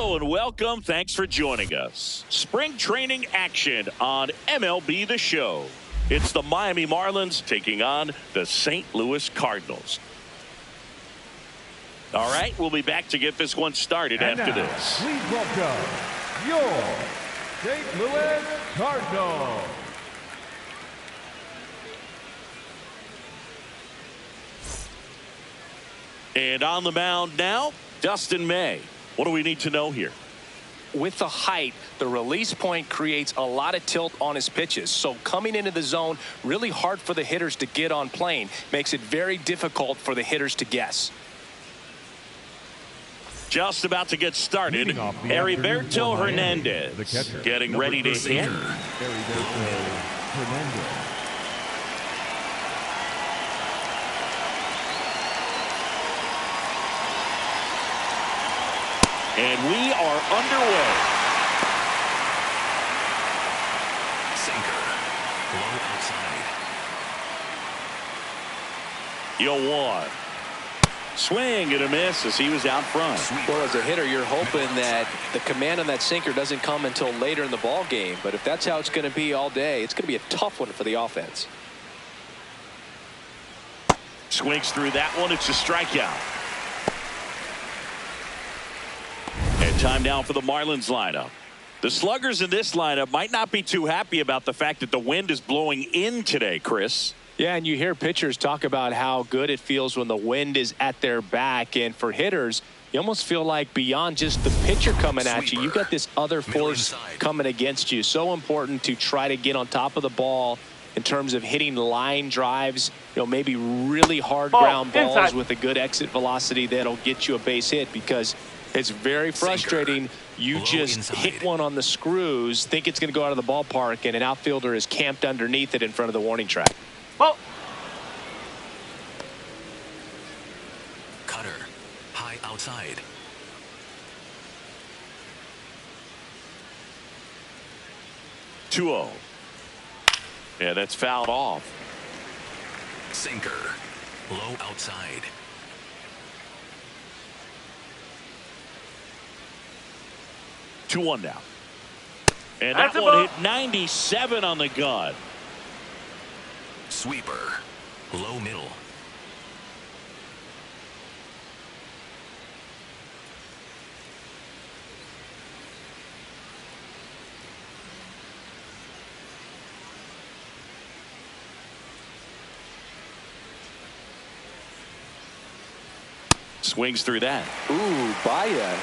Hello and welcome. Thanks for joining us. Spring training action on MLB The Show. It's the Miami Marlins taking on the St. Louis Cardinals. All right, we'll be back to get this one started and after now, this. Please welcome your St. Louis Cardinals. And on the mound now, Dustin May. What do we need to know here? With the height, the release point creates a lot of tilt on his pitches. So coming into the zone, really hard for the hitters to get on plane. Makes it very difficult for the hitters to guess. Just about to get started. Heriberto Hernandez getting ready to hit. Heriberto Hernandez. And we are underway. Sinker. Low outside. 0-1. Swing and a miss as he was out front. Well, as a hitter, you're hoping that the command on that sinker doesn't come until later in the ball game. But if that's how it's going to be all day, it's going to be a tough one for the offense. Swings through that one. It's a strikeout. And time now for the Marlins lineup. The sluggers in this lineup might not be too happy about the fact that the wind is blowing in today, Chris. Yeah, and you hear pitchers talk about how good it feels when the wind is at their back. And for hitters, you almost feel like beyond just the pitcher coming at you, you've got this other force coming against you. So important to try to get on top of the ball in terms of hitting line drives, maybe really hard ground balls with a good exit velocity that'll get you a base hit, because it's very frustrating. You just hit one on the screws, think it's going to go out of the ballpark, and an outfielder is camped underneath it in front of the warning track. Cutter. High outside. Two-0. Yeah, that's fouled off. Sinker. Low outside. Two-one now. And that one hit 97 on the gun. Sweeper. Low middle. Swings through that. Ooh, Baya.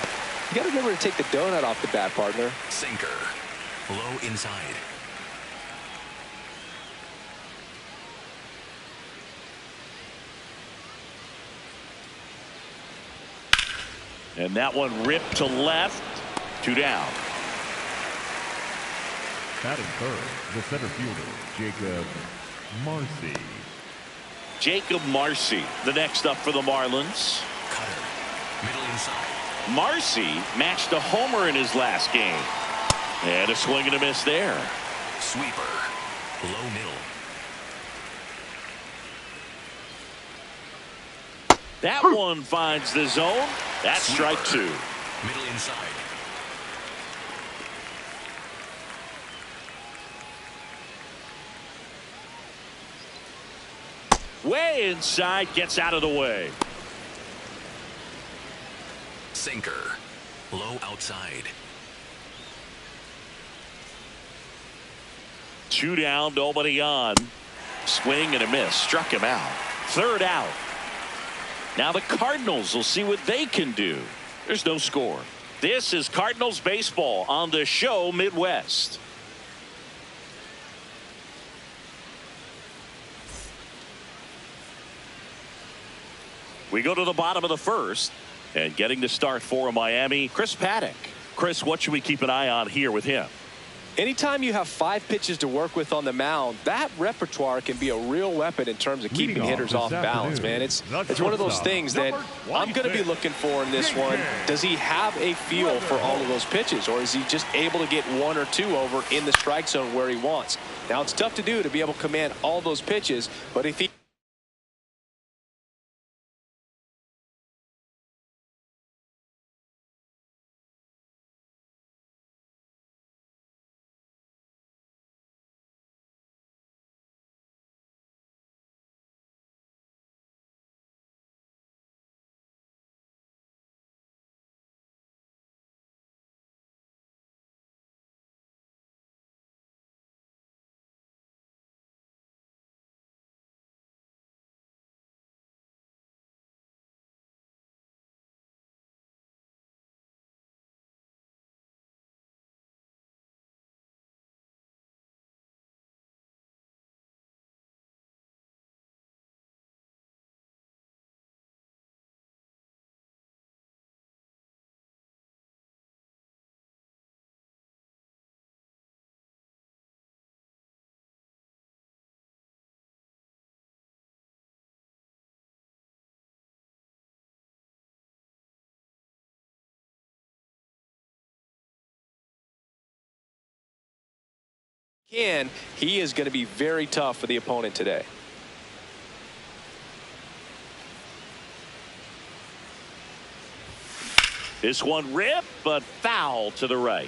You got to remember to take the donut off the bat, partner. Sinker. Low inside. And that one ripped to left. Two down. Batting third, the center fielder, Jacob Marcy. Jacob Marcy, the next up for the Marlins. Cutter. Middle inside. Marcy matched a homer in his last game. And a swing and a miss there. Sweeper. Low middle. That one finds the zone. That's strike two. Middle inside. Way inside, gets out of the way. Sinker. Low outside. Two down, nobody on. Swing and a miss. Struck him out. Third out. Now the Cardinals will see what they can do. There's no score. This is Cardinals baseball on the Show Midwest. We go to the bottom of the first, and getting to start for Miami, Chris Paddack. Chris, what should we keep an eye on here with him? Anytime you have 5 pitches to work with on the mound, that repertoire can be a real weapon in terms of keeping hitters off balance, man. It's one of those things that I'm going to be looking for in this one. Does he have a feel for all of those pitches, or is he just able to get 1 or 2 over in the strike zone where he wants? Now, it's tough to do to be able to command all those pitches, but if he He is going to be very tough for the opponent today. This one ripped, but foul to the right.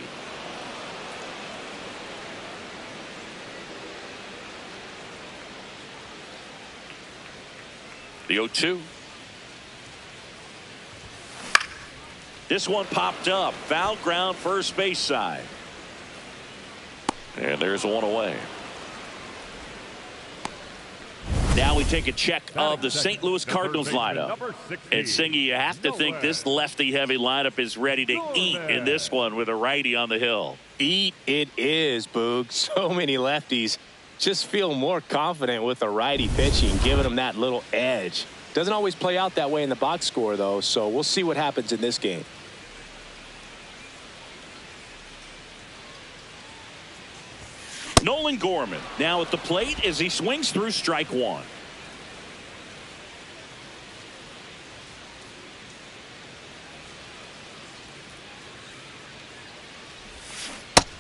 The 0-2. This one popped up. Foul ground, first base side. And there's one away. Now we take a check of the St. Louis Cardinals lineup. And Singy, you have to think this lefty-heavy lineup is ready to eat in this one with a righty on the hill. Eat it is, Boog. So many lefties just feel more confident with a righty pitching, giving them that little edge. Doesn't always play out that way in the box score, though, so we'll see what happens in this game. Nolan Gorman now at the plate as he swings through strike one.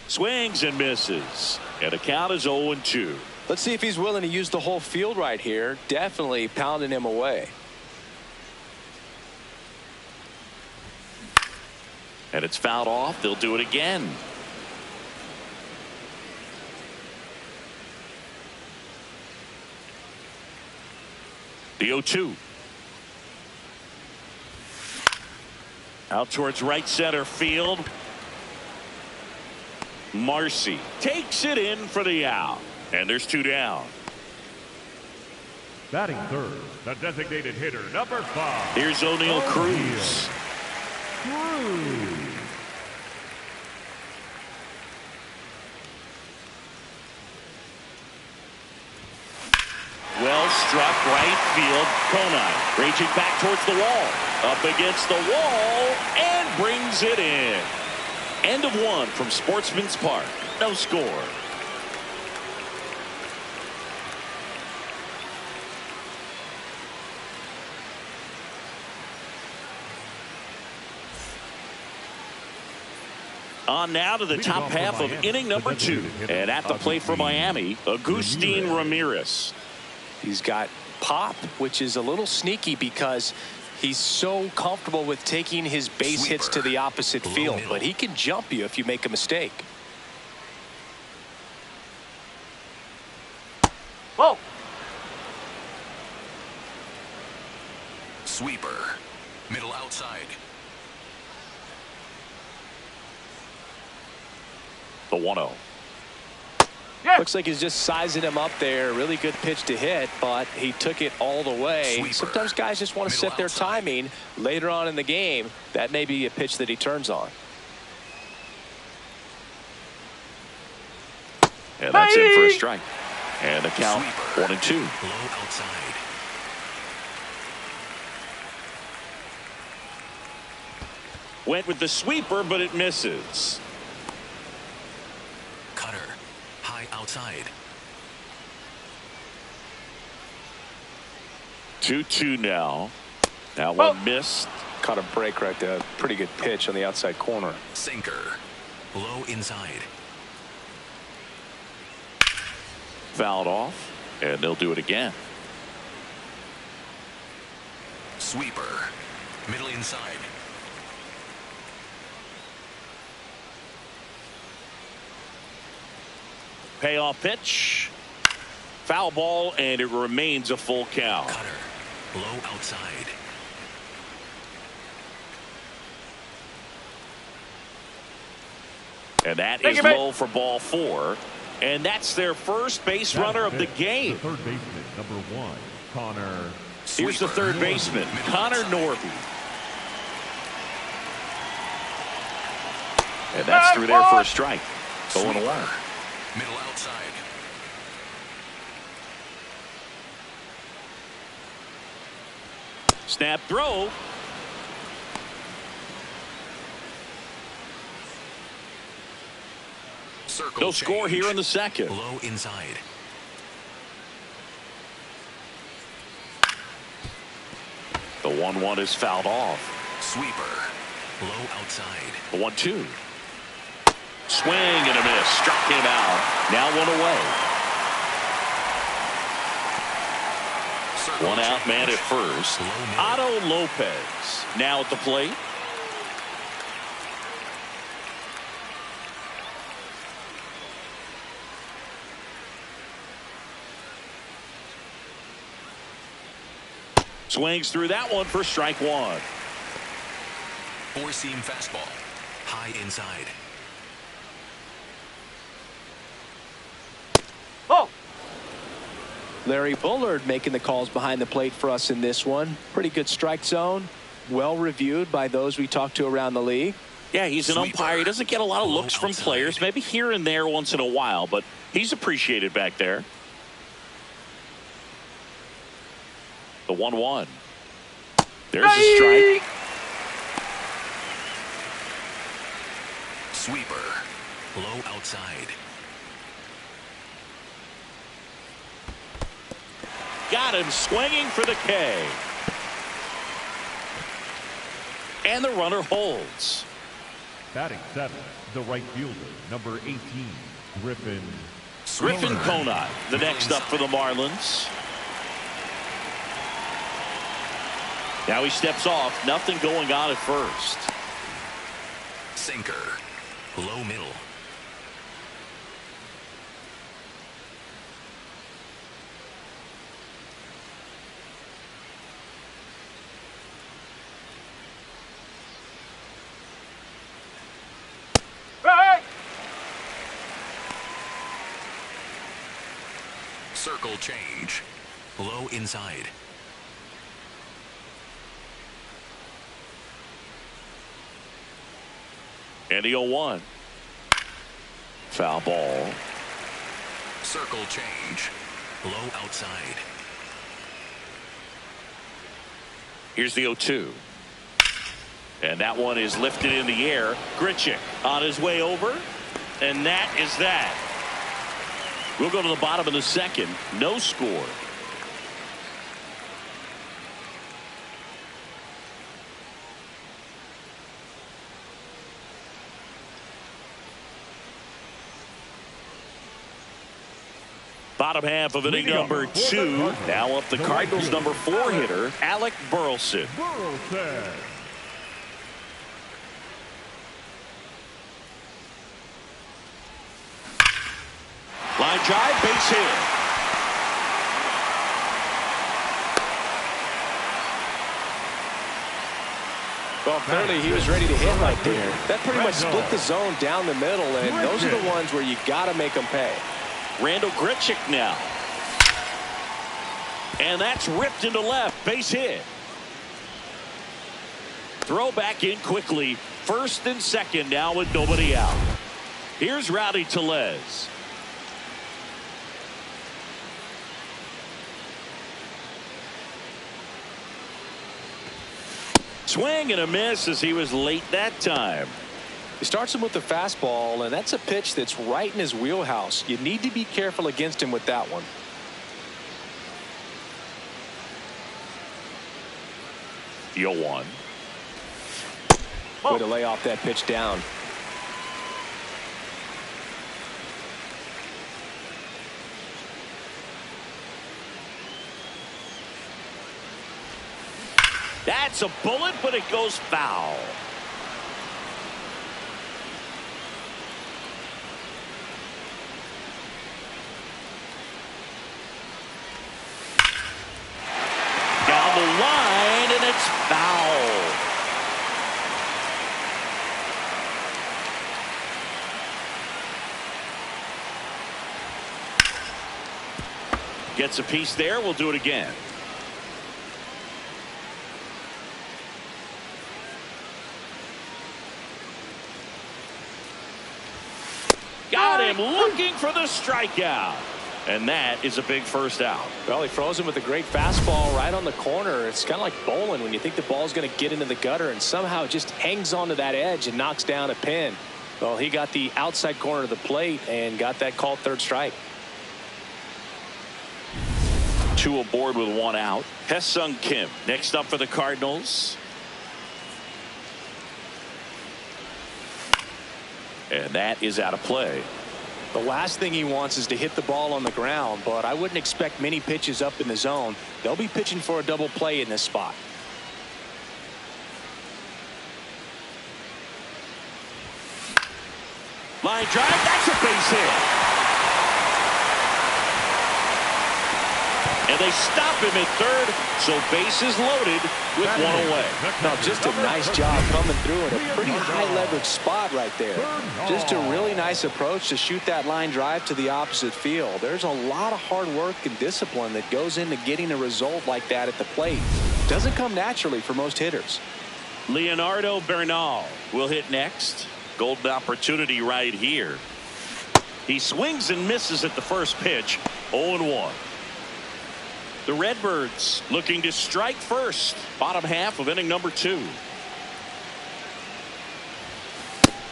Swings and misses. And the count is 0-2. Let's see if he's willing to use the whole field right here. Definitely pounding him away. And it's fouled off. They'll do it again. The 0-2. Out towards right center field. Marcy takes it in for the out. And there's two down. Batting third, the designated hitter, number 5. Here's O'Neal Cruz. Well struck right field. Conine raging back towards the wall. Up against the wall and brings it in. End of one from Sportsman's Park. No score. On now to the top half of inning number 2. And at the plate for Miami, Agustin Ramirez. He's got pop, which is a little sneaky because he's so comfortable with taking his base hits to the opposite field. But he can jump you if you make a mistake. Whoa. Sweeper. Middle outside. The 1-0. Looks like he's just sizing him up there. Really good pitch to hit, but he took it all the way. Sweeper. Sometimes guys just want to set their timing later on in the game. That may be a pitch that he turns on. And that's in for a strike. And the count Sweeper. 1-2. Low outside. Went with the sweeper, but it misses. Cutter. High outside. 2-2 now. That one missed. Caught a break right there. Pretty good pitch on the outside corner. Sinker. Low inside. Fouled off. And they'll do it again. Sweeper. Middle inside. Payoff pitch. Foul ball, and it remains a full count. Cutter. Low outside. And that is low for ball 4. And that's their first base runner of the game. The third baseman, number 1, Connor. Here's the third baseman, Connor Norby. And that's through there for a strike. 0-1. Middle outside. Snap throw. Circle No score change. here in the second. Low inside. The 1-1 is fouled off. Sweeper. Low outside. The 1-2. Swing and a miss. Struck him out. Now one away. One out man at first. Otto Lopez now at the plate. Swings through that one for strike one. Four-seam fastball. High inside. Oh! Larry Bullard making the calls behind the plate for us in this one. Pretty good strike zone. Well reviewed by those we talked to around the league. Yeah, he's an umpire. He doesn't get a lot of looks from players. Maybe here and there once in a while, but he's appreciated back there. The 1-1. There's a strike. Sweeper. Low outside. Got him swinging for the K. And the runner holds. Batting seventh, the right fielder, number 18, Griffin. Griffin Conine, the next up for the Marlins. Now he steps off. Nothing going on at first. Sinker. Low middle. Circle change. Low inside. And the 0-1. Foul ball. Circle change. Low outside. Here's the 0-2. And that one is lifted in the air. Grichuk on his way over. And that is that. We'll go to the bottom of the second. No score. Bottom half of inning number 2. Now up the Cardinals' number 4 hitter, Alec Burleson. Line drive, base hit. Well, clearly he was ready to hit right there. That pretty much split the zone down the middle, and those are the ones where you got to make them pay. Randall Grichuk now. And that's ripped into left. Base hit. Throw back in quickly. First and second now with nobody out. Here's Rowdy Tellez. Swing and a miss as he was late that time. He starts him with the fastball, and that's a pitch that's right in his wheelhouse. You need to be careful against him with that one. The 0-1. Way to lay off that pitch down. That's a bullet, but it goes foul. Down the line, and it's foul. Gets a piece there. We'll do it again. Got him looking for the strikeout. And that is a big first out. Well, he froze him with a great fastball right on the corner. It's kind of like bowling when you think the ball's going to get into the gutter and somehow it just hangs onto that edge and knocks down a pin. Well, he got the outside corner of the plate and got that called third strike. 2 aboard with 1 out. Hesung Kim next up for the Cardinals. And that is out of play. The last thing he wants is to hit the ball on the ground, but I wouldn't expect many pitches up in the zone. They'll be pitching for a double play in this spot. Line drive, that's a base hit. And they stop him at third, so bases loaded with one away. No, just a nice job coming through in a pretty high leverage spot right there. Just a really nice approach to shoot that line drive to the opposite field. There's a lot of hard work and discipline that goes into getting a result like that at the plate. Doesn't come naturally for most hitters. Leonardo Bernal will hit next. Golden opportunity right here. He swings and misses at the first pitch. 0-1. The Redbirds looking to strike first. Bottom half of inning number 2.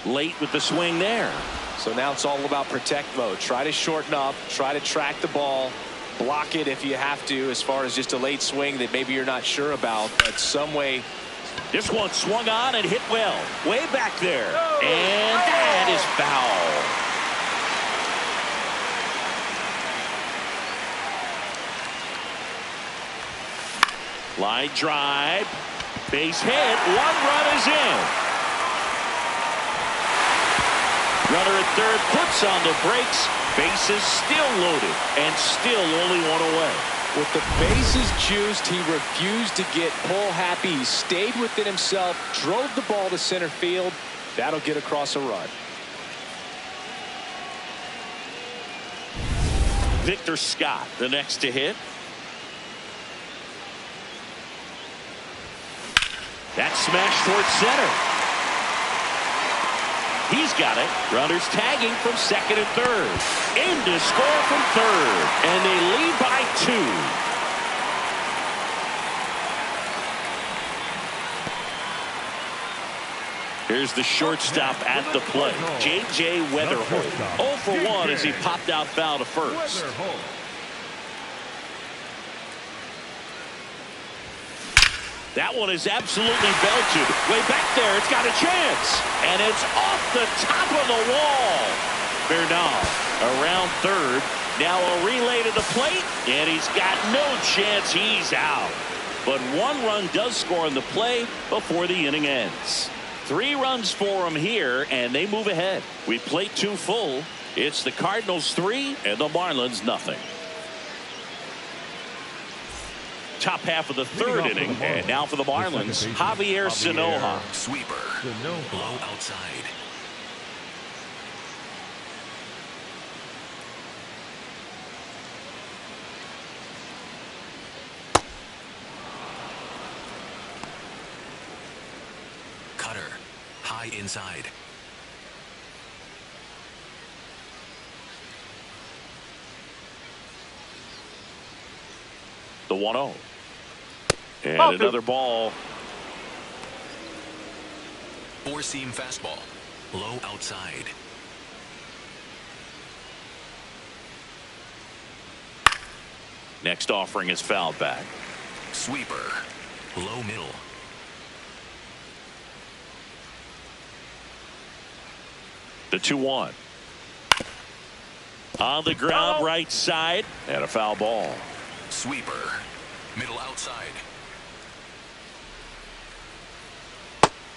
Late with the swing there. So now it's all about protect mode. Try to shorten up. Try to track the ball. Block it if you have to, as far as just a late swing that maybe you're not sure about. But some way. This one swung on and hit well. Way back there. And that is foul. Line drive, base hit, 1 run is in. Runner at third puts on the brakes. Bases still loaded and still only 1 away. With the bases juiced, he refused to get pull happy. He stayed within himself, drove the ball to center field. That'll get across a run. Victor Scott, the next to hit. That smash towards center. He's got it. Runners tagging from second and third. In to score from third. And they lead by 2. Here's the shortstop at the plate. J.J. Weatherholt. 0 for 1 as he popped out foul to first. That one is absolutely belted. Way back there, it's got a chance. And it's off the top of the wall. Bernal around third. Now a relay to the plate. And he's got no chance. He's out. But 1 run does score on the play before the inning ends. 3 runs for him here, and they move ahead. We plate 2 full. It's the Cardinals 3 and the Marlins nothing. Top half of the 3rd inning, and now for the Marlins, Javier Sanoja. Sweeper. Low outside. Cutter. High inside. The 1-0. And another ball. 4-seam fastball. Low outside. Next offering is fouled back. Sweeper. Low middle. The 2-1. On the ground, right side, and a foul ball. Sweeper. Middle outside.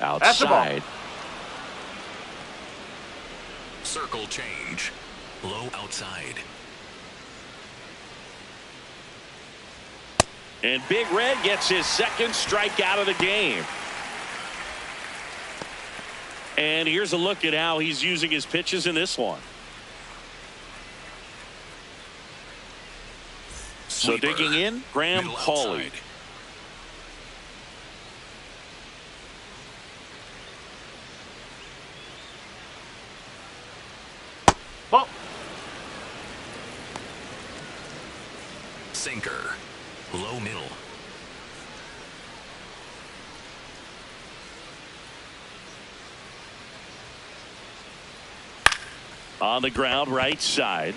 Outside. Circle change. Low outside. And Big Red gets his 2nd strikeout of the game. And here's a look at how he's using his pitches in this one. So Sweeper. digging in, Graham Middle Pauley. outside. Ball. Sinker. Low middle. On the ground, right side.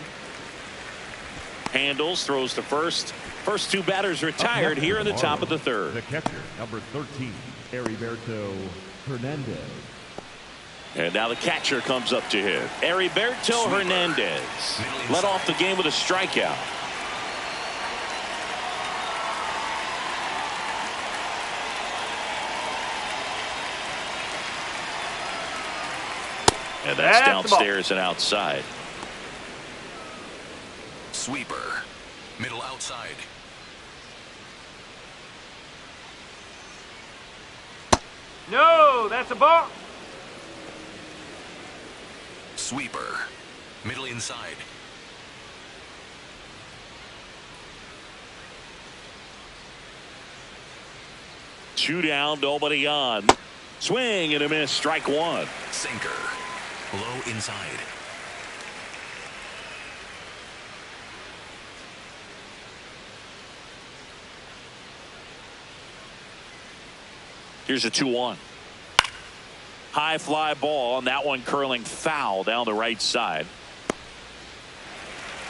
Handles, throws to first. First 2 batters retired here in the top of the 3rd. The catcher, number 13, Heriberto Hernandez. And now the catcher comes up to hit. Heriberto Hernandez led off the game with a strikeout. And that's downstairs and outside. Sweeper. Middle outside. No, that's a ball. Sweeper. Middle inside. Two down, nobody on. Swing and a miss, strike one. Sinker. Low inside. Here's a 2-1. High fly ball, and that one curling foul down the right side.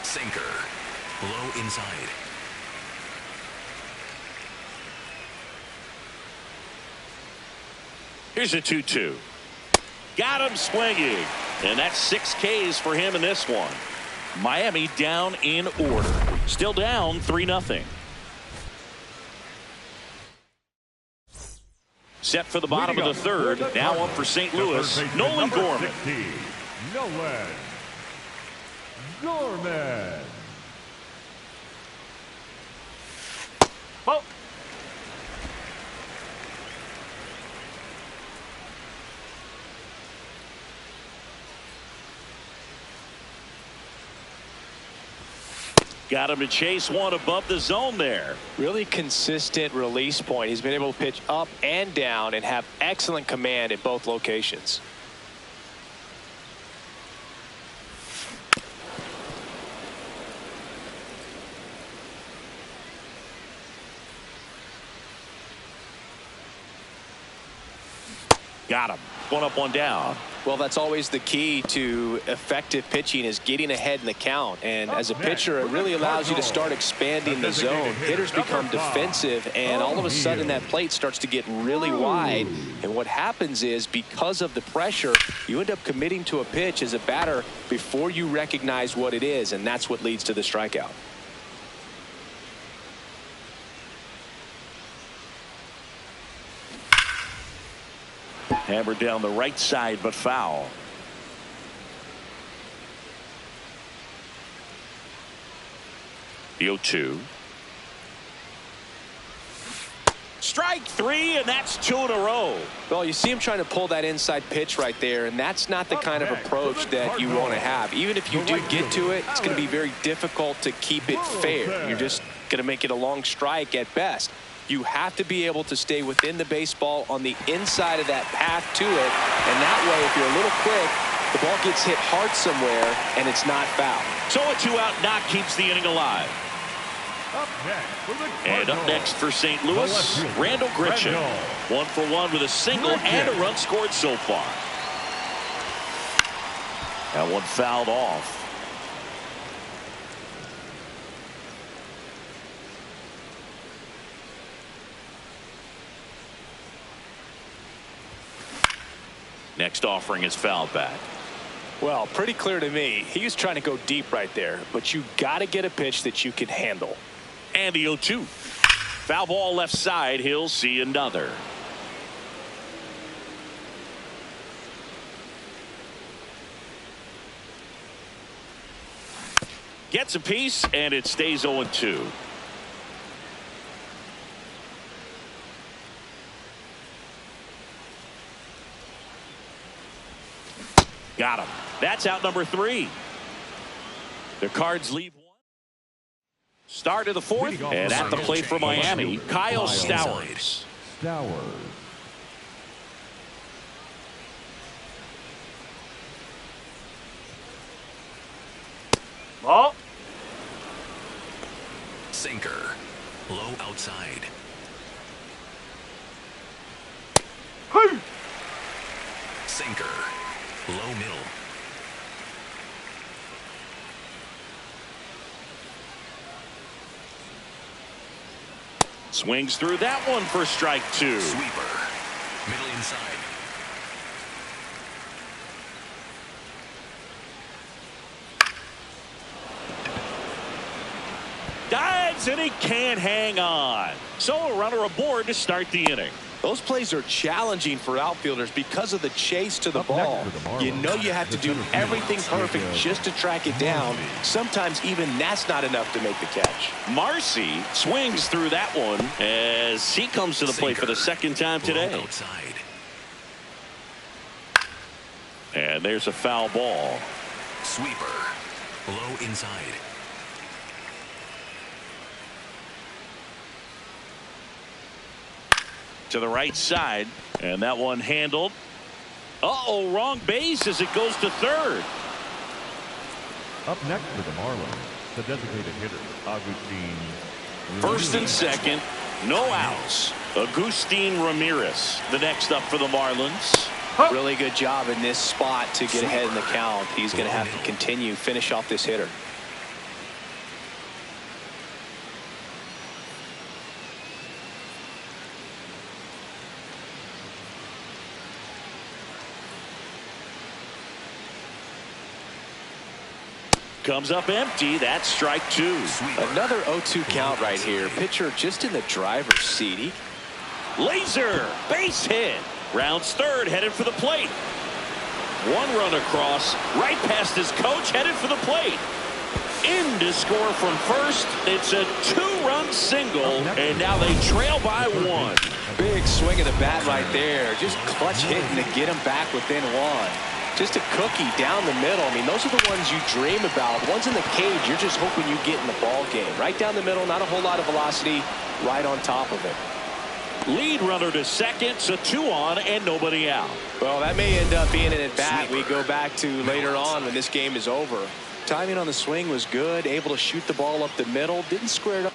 Sinker. Low inside. Here's a 2-2. Got him swinging. And that's 6 Ks for him in this one. Miami down in order. Still down 3-0. Set for the bottom of the third. Now up for St. Louis, Nolan Gorman. Nolan Gorman. Ball. Got him to chase one above the zone there. Really consistent release point. He's been able to pitch up and down and have excellent command at both locations. Got him. One up, one down. Well, that's always the key to effective pitching, is getting ahead in the count. And as a pitcher, it really allows you to start expanding the zone. Hitters become defensive, and all of a sudden that plate starts to get really wide. And what happens is, because of the pressure, you end up committing to a pitch as a batter before you recognize what it is, and that's what leads to the strikeout. Hammered down the right side, but foul. The 0-2. Strike three, and that's 2 in a row. Well, you see him trying to pull that inside pitch right there, and that's not the kind of approach that you want to have. Even if you do get to it, it's going to be very difficult to keep it fair. You're just going to make it a long strike at best. You have to be able to stay within the baseball on the inside of that path to it, and that way, if you're a little quick, the ball gets hit hard somewhere, and it's not foul. So a 2-out knock keeps the inning alive. And up next for St. Louis, Randall Grichuk. 1 for 1 with a single and a run scored so far. That one fouled off. Next offering is fouled back. Well, pretty clear to me. He was trying to go deep right there, but you got to get a pitch that you can handle. And the 0-2. Foul ball left side. He'll see another. Gets a piece, and it stays 0-2. Got him. That's out number 3. The Cards leave 1. Start of the 4th, and at the plate for Miami, Kyle Stowers. Ball. Sinker. Low outside. Hey. Sinker. Low middle. Swings through that one for strike 2. Sweeper. Middle inside. drives, and he can't hang on. So a runner aboard to start the inning. Those plays are challenging for outfielders because of the chase to the Up next ball. for the Marlins, You know you have to do the center everything fielder, perfect Jacob just to track it down. Marcy. Sometimes even that's not enough to make the catch. Marcy swings through that one as he comes to the plate for the second time today. Low outside. And there's a foul ball. Sweeper. Low inside. To the right side, and that one handled. Uh-oh, wrong base as it goes to third. Up next for the Marlins, the designated hitter, Agustin. First and second, no outs. Agustin Ramirez, the next up for the Marlins. Really good job in this spot to get ahead in the count. He's going to have to continue, finish off this hitter. Comes up empty. That's strike two. Another 0-2 count right here. Pitcher just in the driver's seat. Laser, base hit. Rounds third, headed for the plate. One run across, right past his coach, headed for the plate. In to score from first. It's a two-run single, and now they trail by one. Big swing of the bat right there. Just clutch hitting to get him back within one. Just a cookie down the middle. I mean, those are the ones you dream about. Ones in the cage, you're just hoping you get in the ball game. Right down the middle, not a whole lot of velocity, right on top of it. Lead runner to second, so 2 on and nobody out. Well, that may end up being an at-bat we go back to later on when this game is over. Timing on the swing was good, able to shoot the ball up the middle, didn't square it up.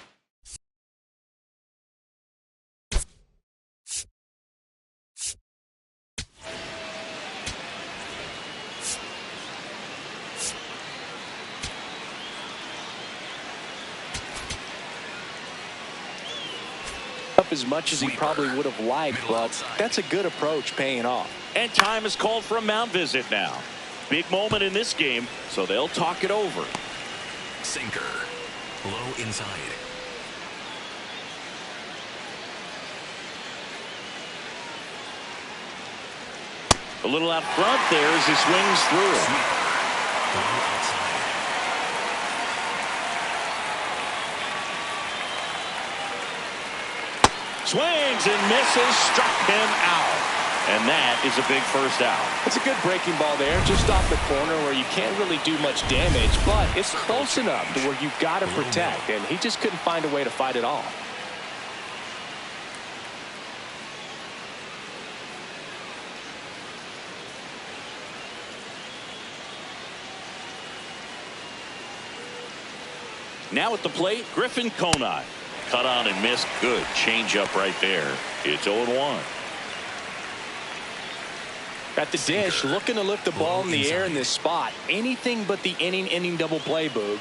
As much as he probably would have liked, but that's a good approach paying off. And time is called for a mound visit now. Big moment in this game, so they'll talk it over. Sinker. Low inside. A little out front there as he swings through it. Low outside. Swings and misses, struck him out. And that is a big first out. It's a good breaking ball there, just off the corner where you can't really do much damage, but it's close enough to where you've got to protect, and he just couldn't find a way to fight it off. Now at the plate, Griffin Conine. Cut on and missed. Good changeup right there. It's 0-1. At the dish, looking to lift the ball in the air in this spot. Anything but the inning double play, Boog.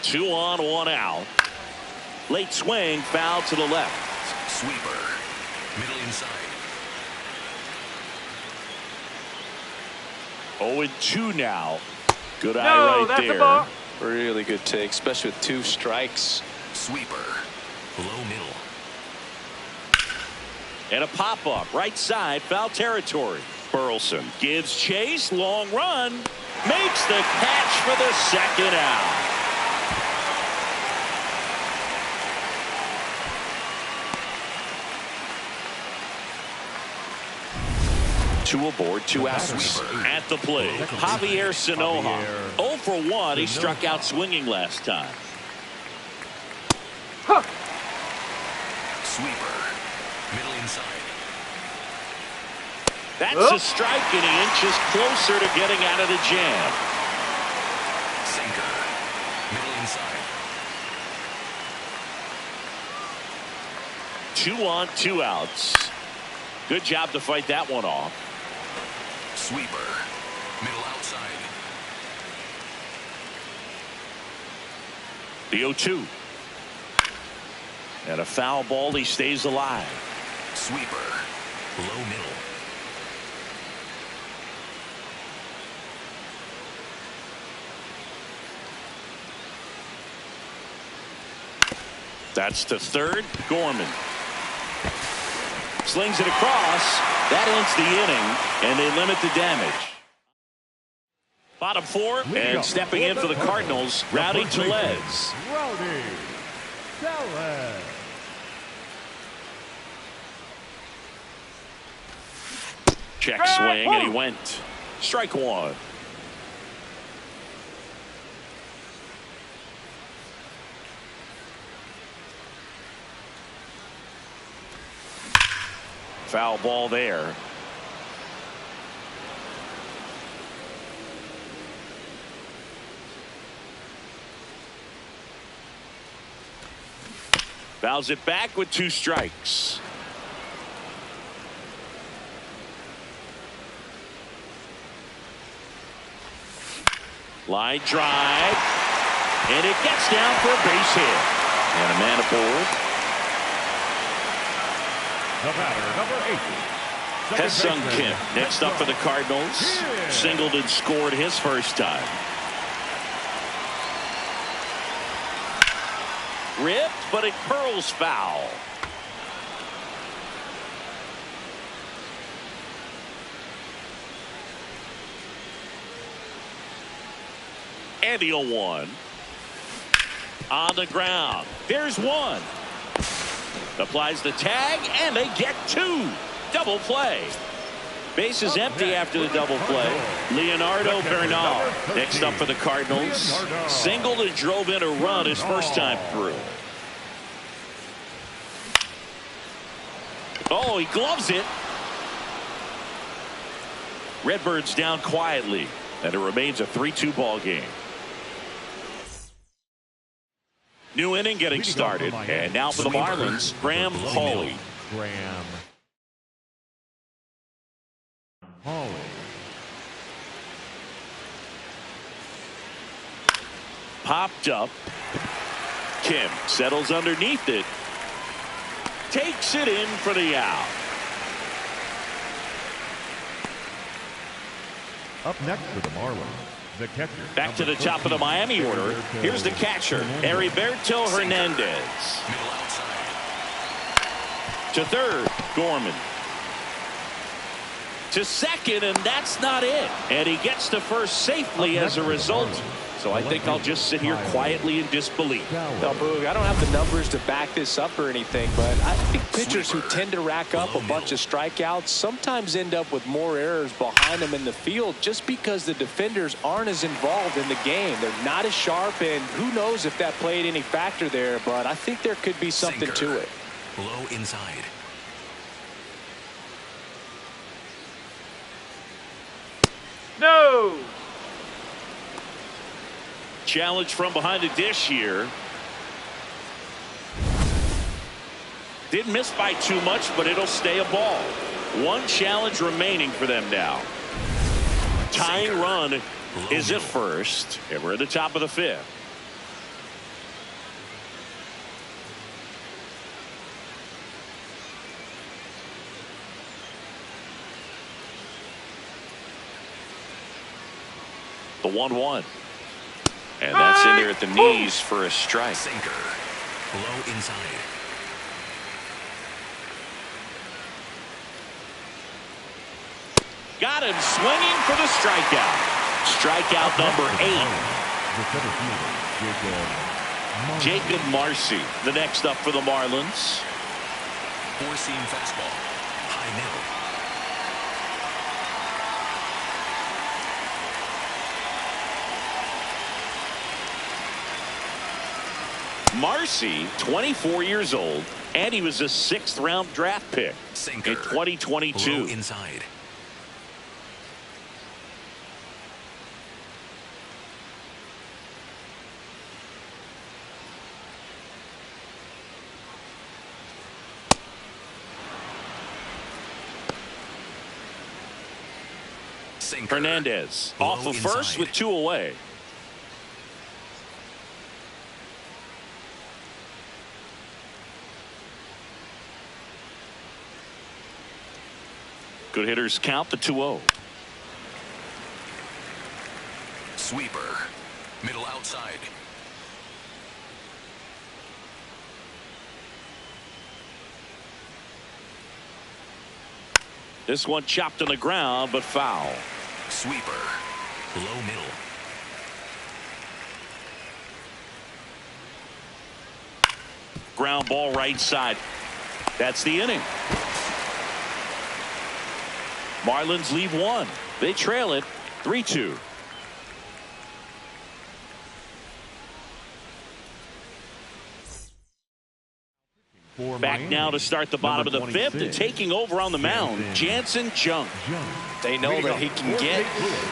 2 on, 1 out. Late swing, foul to the left. Sweeper. Middle inside. 0-2 now. Good eye No, right that's there. a ball. Really good take, especially with 2 strikes. Sweeper. Low middle. And a pop-up, right side, foul territory. Burleson gives chase, long run, makes the catch for the second out. Two aboard, 2 outs. At the plate, Javier Sanoja. 0 for 1. He struck out swinging last time. Sweeper. Middle inside. That's a strike, and he inches closer to getting out of the jam. Sinker. Middle inside. 2 on, 2 outs. Good job to fight that one off. Sweeper. Middle outside. The 0-2. And a foul ball. He stays alive. Sweeper. Low middle. That's to third. Gorman slings it across. That ends the inning, and they limit the damage. Bottom four, and stepping in for the Cardinals, Rowdy Tellez. Rowdy Tellez. Check swing, and he went. Strike one. Foul ball there. Fouls it back with 2 strikes. Line drive, and it gets down for a base hit. And a man aboard. The batter, number 8. Ha-Seong Kim next up for the Cardinals. Singled and scored his first time. Ripped, but it curls foul. And the 0-1. On the ground. There's one. Applies the tag, and they get 2. Double play. Base is empty after the double play. Leonardo Bernal next up for the Cardinals. Singled and drove in a run his first time through. Oh, he gloves it. Redbirds down quietly, and it remains a 3-2 ball game. New inning getting started, and now for the Marlins, Graham Hawley. Graham Hawley. Popped up. Kim settles underneath it. Takes it in for the out. Up next for the Marlins, the catcher. Back to the top of the Miami order. Here's the catcher, Heriberto Hernandez. Middle outside. To third, Gorman. To second, and that's not it. And he gets to first safely as a result. So I think I'll just sit here quietly in disbelief. No, Boog, I don't have the numbers to back this up or anything, but I think pitchers who tend to rack up a bunch of strikeouts sometimes end up with more errors behind them in the field just because the defenders aren't as involved in the game. They're not as sharp, and who knows if that played any factor there, but I think there could be something to it. Low inside. No. Challenge from behind the dish here. Didn't miss by too much, but it'll stay a ball. 1 challenge remaining for them now. Tying run is at first, and we're at the top of the 5th. The 1-1. And that's in there at the knees for a strike. Sinker. Low inside. Got him swinging for the strikeout. Strikeout number 8. Jacob Marcy, the next up for the Marlins. 4-seam fastball. High middle. Marcy, 24 years old, and he was a 6th-round draft pick Sinker. in 2022. Low inside. Sinker. Hernandez Low off of first inside. with 2 away. Good hitters count the 2-0. Sweeper. Middle outside. This one chopped on the ground, but foul. Sweeper. Low middle. Ground ball right side. That's the inning. Marlins lead one. They trail it 3-2. Back now to start the bottom of the fifth, and taking over on the mound, Jansen Junk. They know that he can get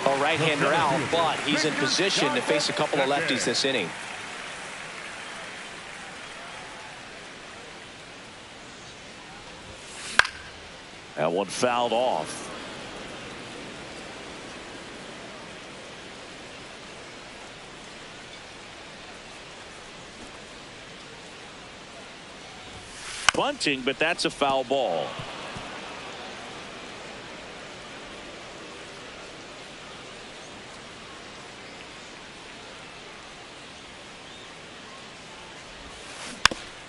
a right-hander out, but he's in position to face a couple of lefties this inning. That one fouled off. Bunting, but that's a foul ball.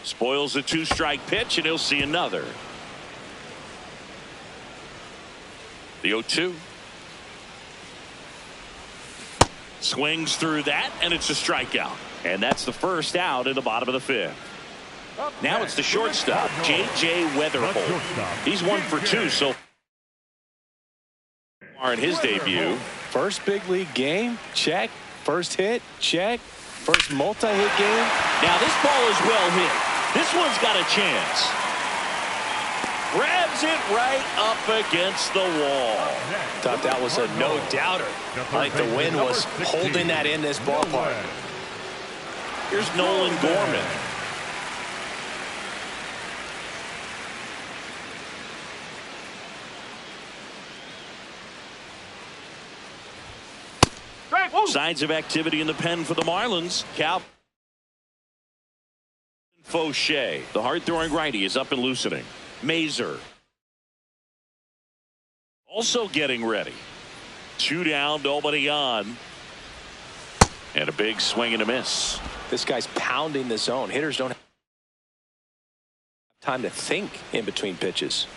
Spoils a two-strike pitch, and he'll see another. The 0-2. Swings through that, and it's a strikeout. And that's the first out in the bottom of the fifth. Now it's the shortstop, J.J. Weatherholt. He's 1 for 2 so far in his debut. First big league game, check. First hit, check. First multi-hit game. Now this ball is well hit. This one's got a chance. Grabs it right up against the wall. Thought that was a no-doubter. Like the wind was holding that in this ballpark. Here's Nolan Gorman. Signs of activity in the pen for the Marlins. Cal Fauché, the hard-throwing righty, is up and loosening. Mazer also getting ready. 2 down, nobody on. And a big swing and a miss. This guy's pounding the zone. Hitters don't have time to think in between pitches.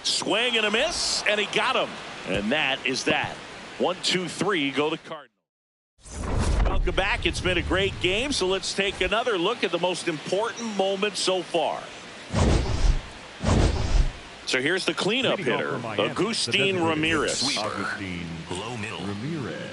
Swing and a miss, and he got him. And that is that. 1, 2, 3 go the Cardinals. Welcome back. It's been a great game, so let's take another look at the most important moment so far. So here's the cleanup hitter, Agustin Ramirez. Sweeper. Low middle. Ramirez.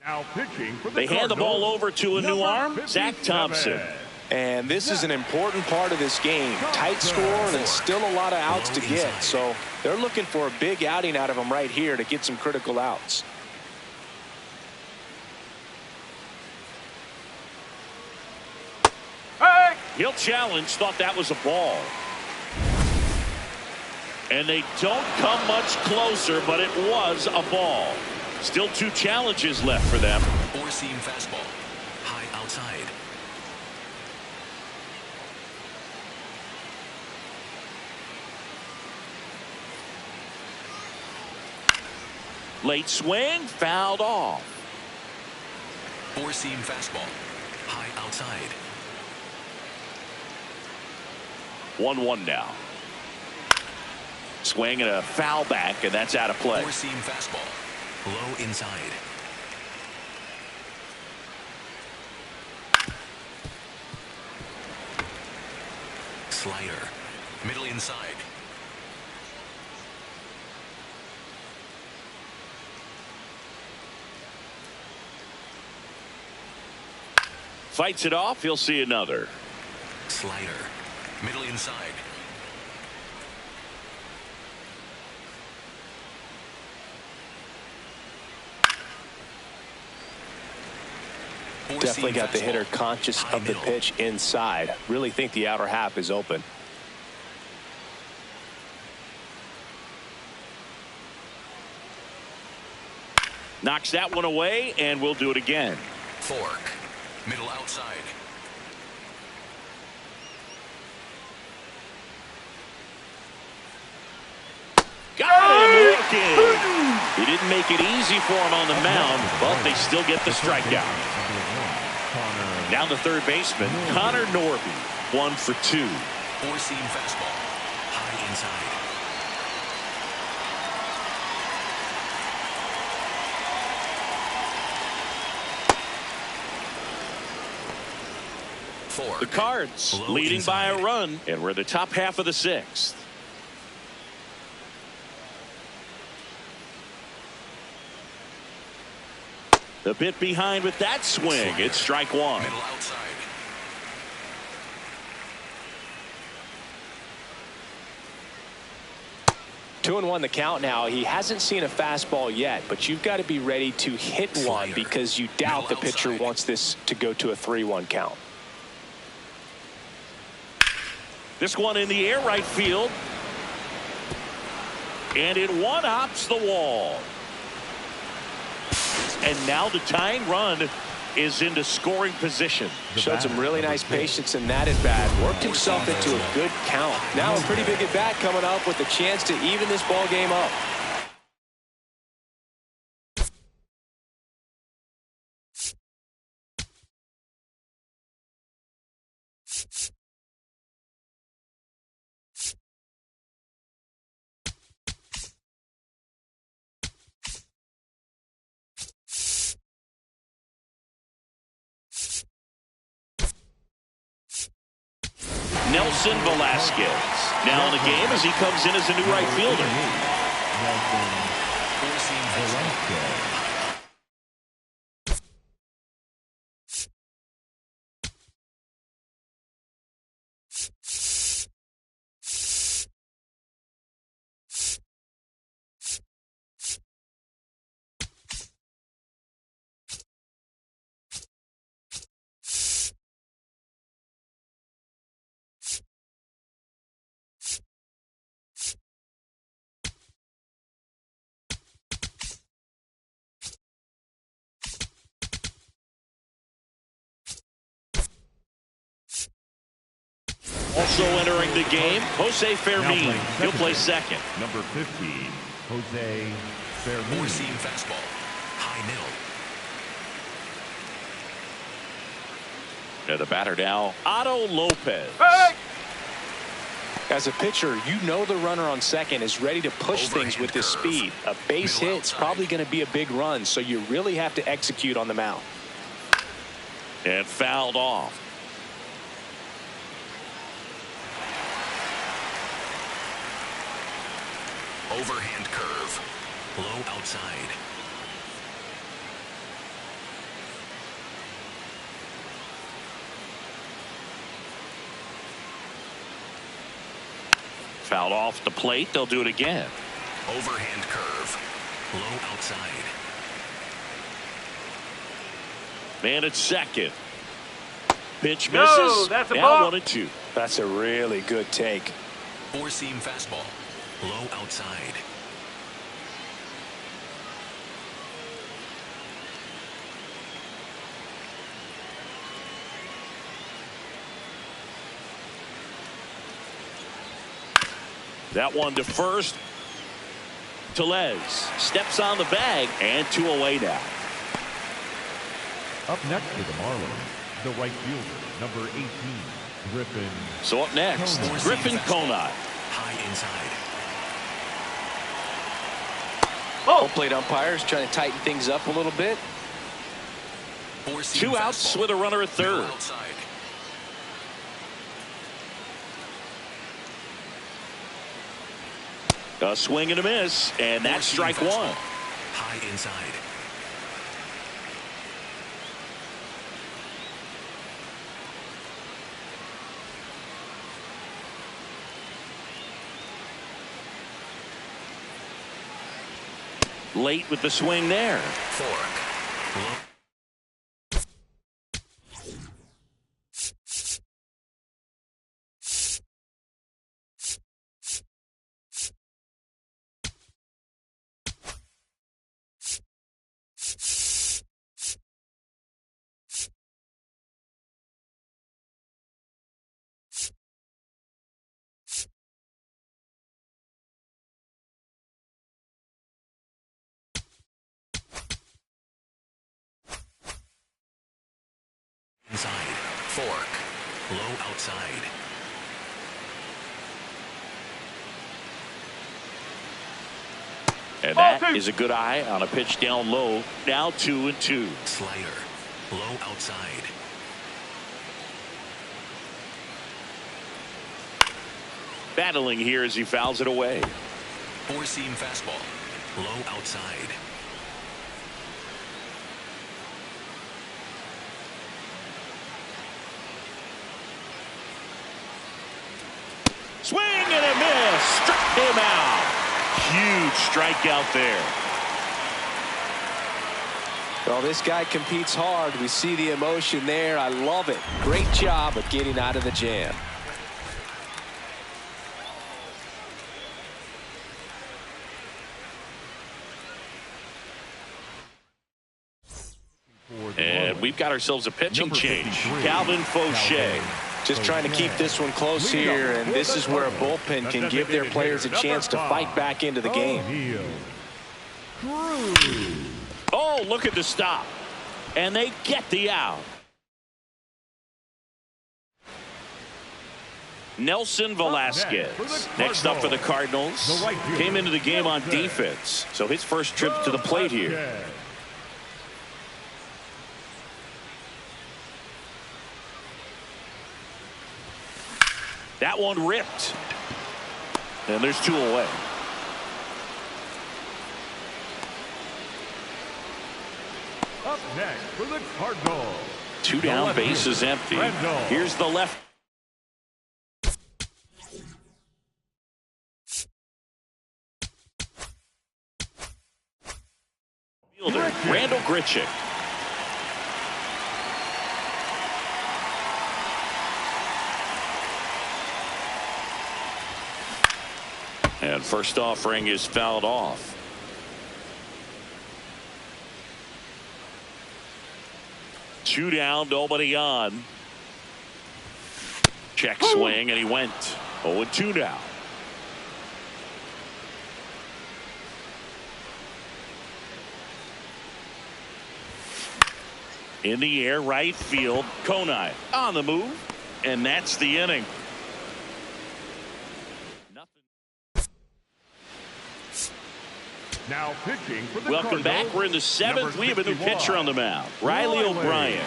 Now pitching for the They hand the ball over to a new arm, 57. Zach Thompson. And this is an important part of this game. Tight score and still a lot of outs to get. So they're looking for a big outing out of him right here to get some critical outs. Hey! He'll challenge, thought that was a ball. And they don't come much closer, but it was a ball. Still 2 challenges left for them. Four-seam fastball. High outside. Late swing, fouled off. Four-seam fastball. High outside. 1-1 now. Swing and a foul back, and that's out of play. Four-seam fastball. Low inside. Slider. Middle inside. Fights it off. He'll see another. Slider. Middle inside. Definitely got the hitter conscious of the pitch inside. Really think the outer half is open. Knocks that one away, and we'll do it again. Fork. Middle outside. Got walking. He didn't make it easy for him on the mound, but they still get the strikeout. Now the third baseman, Connor Norby, 1 for 2. Four-seam fastball. High inside. Fork. The Cards Low leading by a inside. run, and we're the top half of the 6th. A bit behind with that swing. It's strike 1. Middle outside. 2-1 the count now. He hasn't seen a fastball yet, but you've got to be ready to hit one Slider. because you doubt the Middle pitcher outside. wants this to go to a 3-1 count. This one in the air right field. And it one-hops the wall. And now the tying run is into scoring position. Showed some really nice patience in that at bat. Worked himself into a good count. Now a pretty big at bat coming up with a chance to even this ball game up. Nelson Velasquez now in the game as he comes in as a new right fielder. Four-seam fastball. Also entering the game, Jose Fermin. He'll play second. Number 50, Jose Fermin. Four-seam fastball. High middle. The batter now, Otto Lopez. Hey! As a pitcher, you know the runner on second is ready to push things with this Overhand speed. A base Middle hit's outside. probably going to be a big run, so you really have to execute on the mound. And fouled off. Overhand curve. Low outside. Fouled off the plate. They'll do it again. Overhand curve. Low outside. Man at second. Pitch No, misses. that's a now ball. 1-2. That's a really good take. Four-seam fastball. Low outside. That one to first. Tellez steps on the bag and 2 away now. Up next for the Marlins, the right fielder, number 18, Griffin. So up next, Griffin Conant. High inside. Home plate umpires trying to tighten things up a little bit. Four-seam 2 outs fastball. with a runner at Middle third. outside. A swing and a miss, and that's Four-seam strike fastball. 1. High inside. Late with the swing there. Fork. Low Inside. Fork. Low outside. And that is a good eye on a pitch down low. Now 2-2. Slider. Low outside. Battling here as he fouls it away. Four-seam fastball. Low outside. Swing and a miss. Struck him out. Huge strikeout there. Well, this guy competes hard. We see the emotion there. I love it. Great job of getting out of the jam. And we've got ourselves a pitching change. Calvin Fauché. Just trying to keep this one close here, and this is where a bullpen can give their players a chance to fight back into the game. Oh, look at the stop. And they get the out. Nelson Velasquez, next up for the Cardinals, came into the game on defense. So his first trip to the plate here. That one ripped. And there's two away. Up next for the Cardinals. Two down, base is empty. Here's the left. Fielder, Randal Grichuk. And first offering is fouled off. Two down, nobody on. Check swing, and he went 0-2 now. In the air, right field. Konai on the move, and that's the inning. Now pitching for the Welcome back. We're in the seventh. We have a new pitcher on the mound, Riley O'Brien.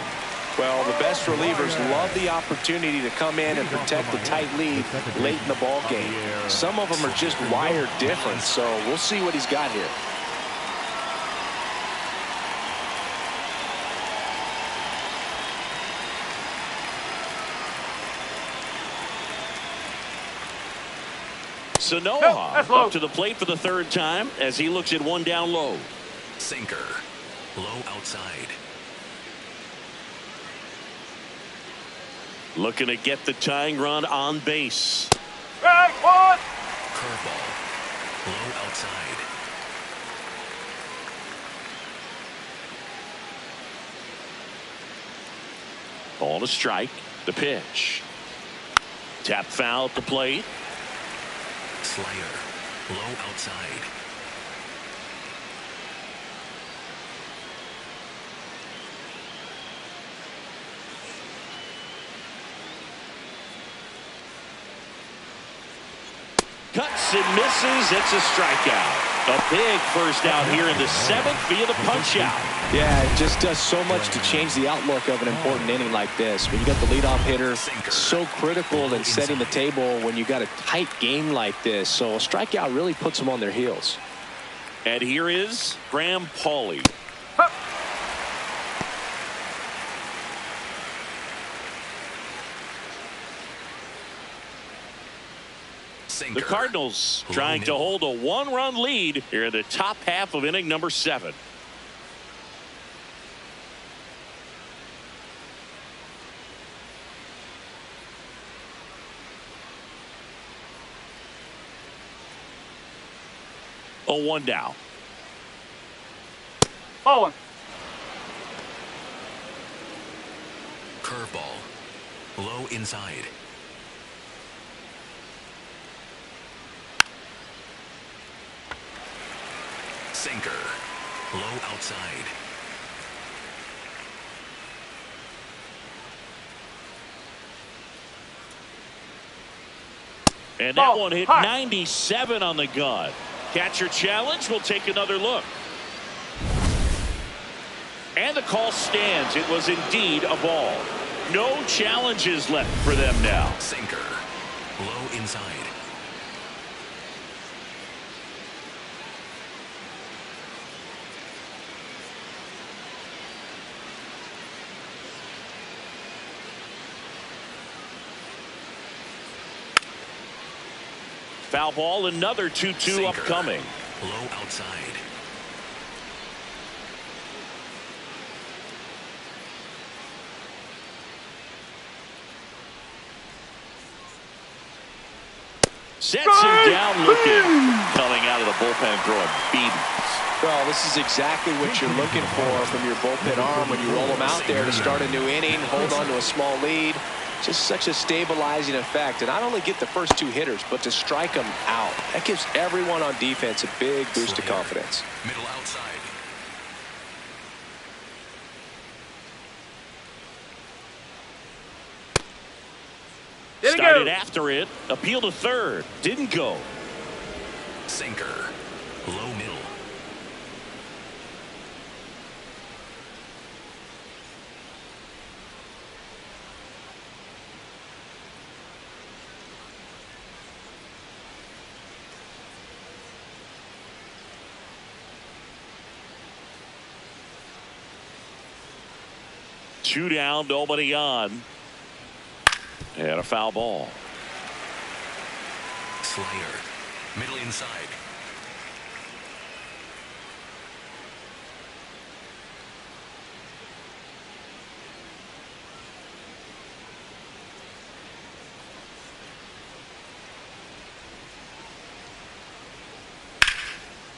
Well, the best relievers love the opportunity to come in and protect the tight lead late in the ball game. Some of them are just wired different, so we'll see what he's got here. Sanoha up to the plate for the third time as he looks at one down low. Sinker. Low outside. Looking to get the tying run on base. Strike one. Curveball. Low outside. Ball to strike. The pitch. Tap foul at the plate. Slider. Low outside. Cuts and misses. It's a strikeout. A big first out here in the seventh via the punch out. Yeah, it just does so much to change the outlook of an important inning like this. When you got the leadoff hitter, so critical in setting the table when you got a tight game like this. So a strikeout really puts them on their heels. And here is Graham Pauley. The Cardinals trying to hold a one-run lead here in the top half of inning number 7. Oh, 1 down. Ball. Curveball. Low inside. Sinker. Low outside. And that Ball one hit high. 97 on the gun. Catcher challenge. We'll take another look. And the call stands. It was indeed a ball. No challenges left for them now. Sinker. Low inside. Foul ball, another 2-2 upcoming. Low outside. Sets him down looking. Coming out of the bullpen throwing beatings. Well, this is exactly what you're looking for from your bullpen arm when you roll them out there to start a new inning, hold on to a small lead. Just such a stabilizing effect. And not only get the first two hitters, but to strike them out. That gives everyone on defense a big boost of confidence. Middle outside. Started after it. Appeal to third. Didn't go. Sinker. Low middle. Two down, nobody on. And a foul ball. Slayer. Middle inside.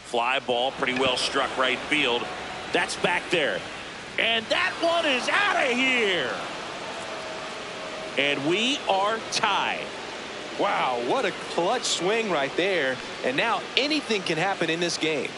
Fly ball, pretty well struck right field. That's back there. And that one is out of here. And we are tied. Wow, what a clutch swing right there. And now anything can happen in this game.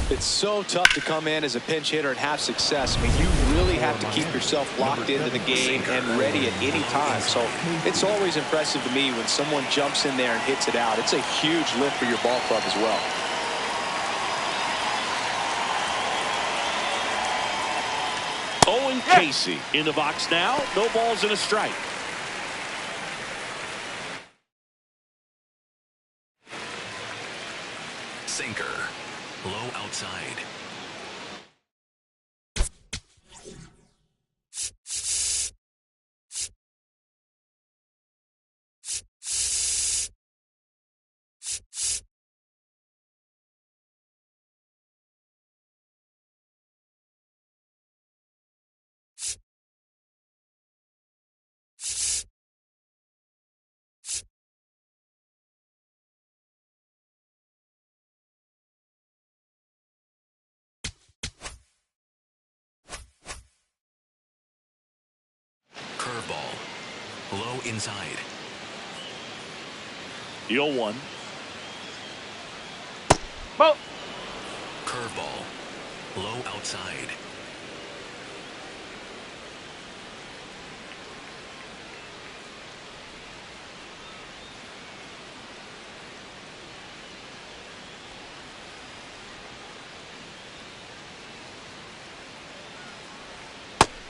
It's so tough to come in as a pinch hitter and have success. I mean, you really have to keep yourself locked into the game and ready at any time. So it's always impressive to me when someone jumps in there and hits it out. It's a huge lift for your ball club as well. Owen Casey in the box now. No balls and a strike. Sinker. Low outside. Curveball. Low inside. The 0-1. Ball. Curveball. Low outside.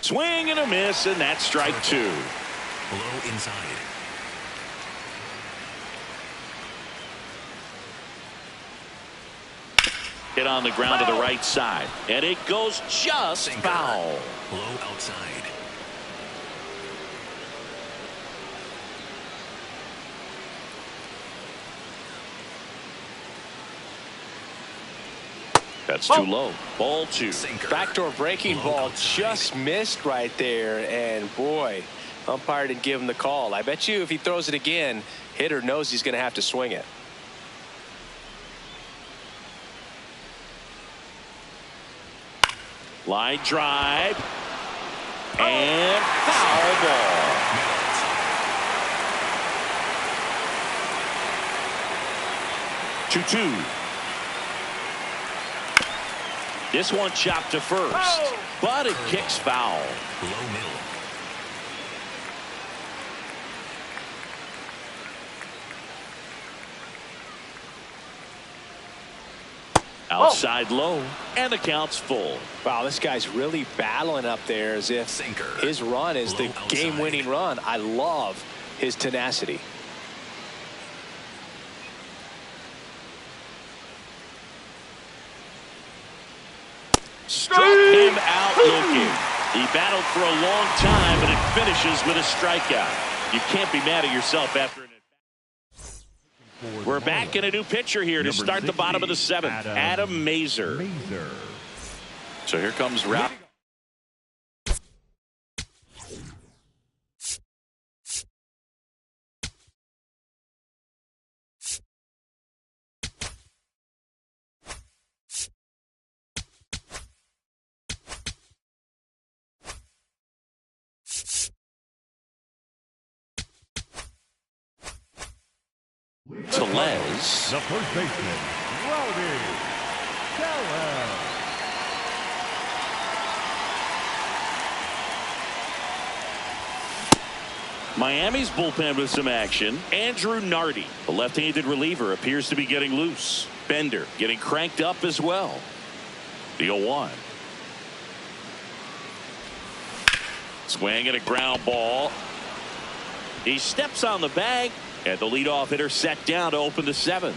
Swing and a miss, and that's strike two. Low inside. Hit on the ground to the right side, and it goes just Sinker. foul. Low outside. That's too low. Ball two. Sinker. Backdoor breaking Low ball outside. just missed right there. And boy, umpire didn't give him the call. I bet you if he throws it again, hitter knows he's going to have to swing it. Line drive. And foul ball. 2-2. This one chopped to first, but it kicks foul. Low middle. Outside low, and the count's full. Wow, this guy's really battling up there as if his run is the game-winning run. I love his tenacity. Struck him out looking. He battled for a long time, but it finishes with a strikeout. You can't be mad at yourself after an. We're back in a new pitcher here to start the bottom of the seventh. Adam Mazur. So here comes Rowdy. Tellez. The first baseman, Rowdy Tellez. Miami's bullpen with some action. Andrew Nardi, the left-handed reliever, appears to be getting loose. Bender getting cranked up as well. The 0-1. Swing and a ground ball. He steps on the bag, and the leadoff hitter set down to open the seventh.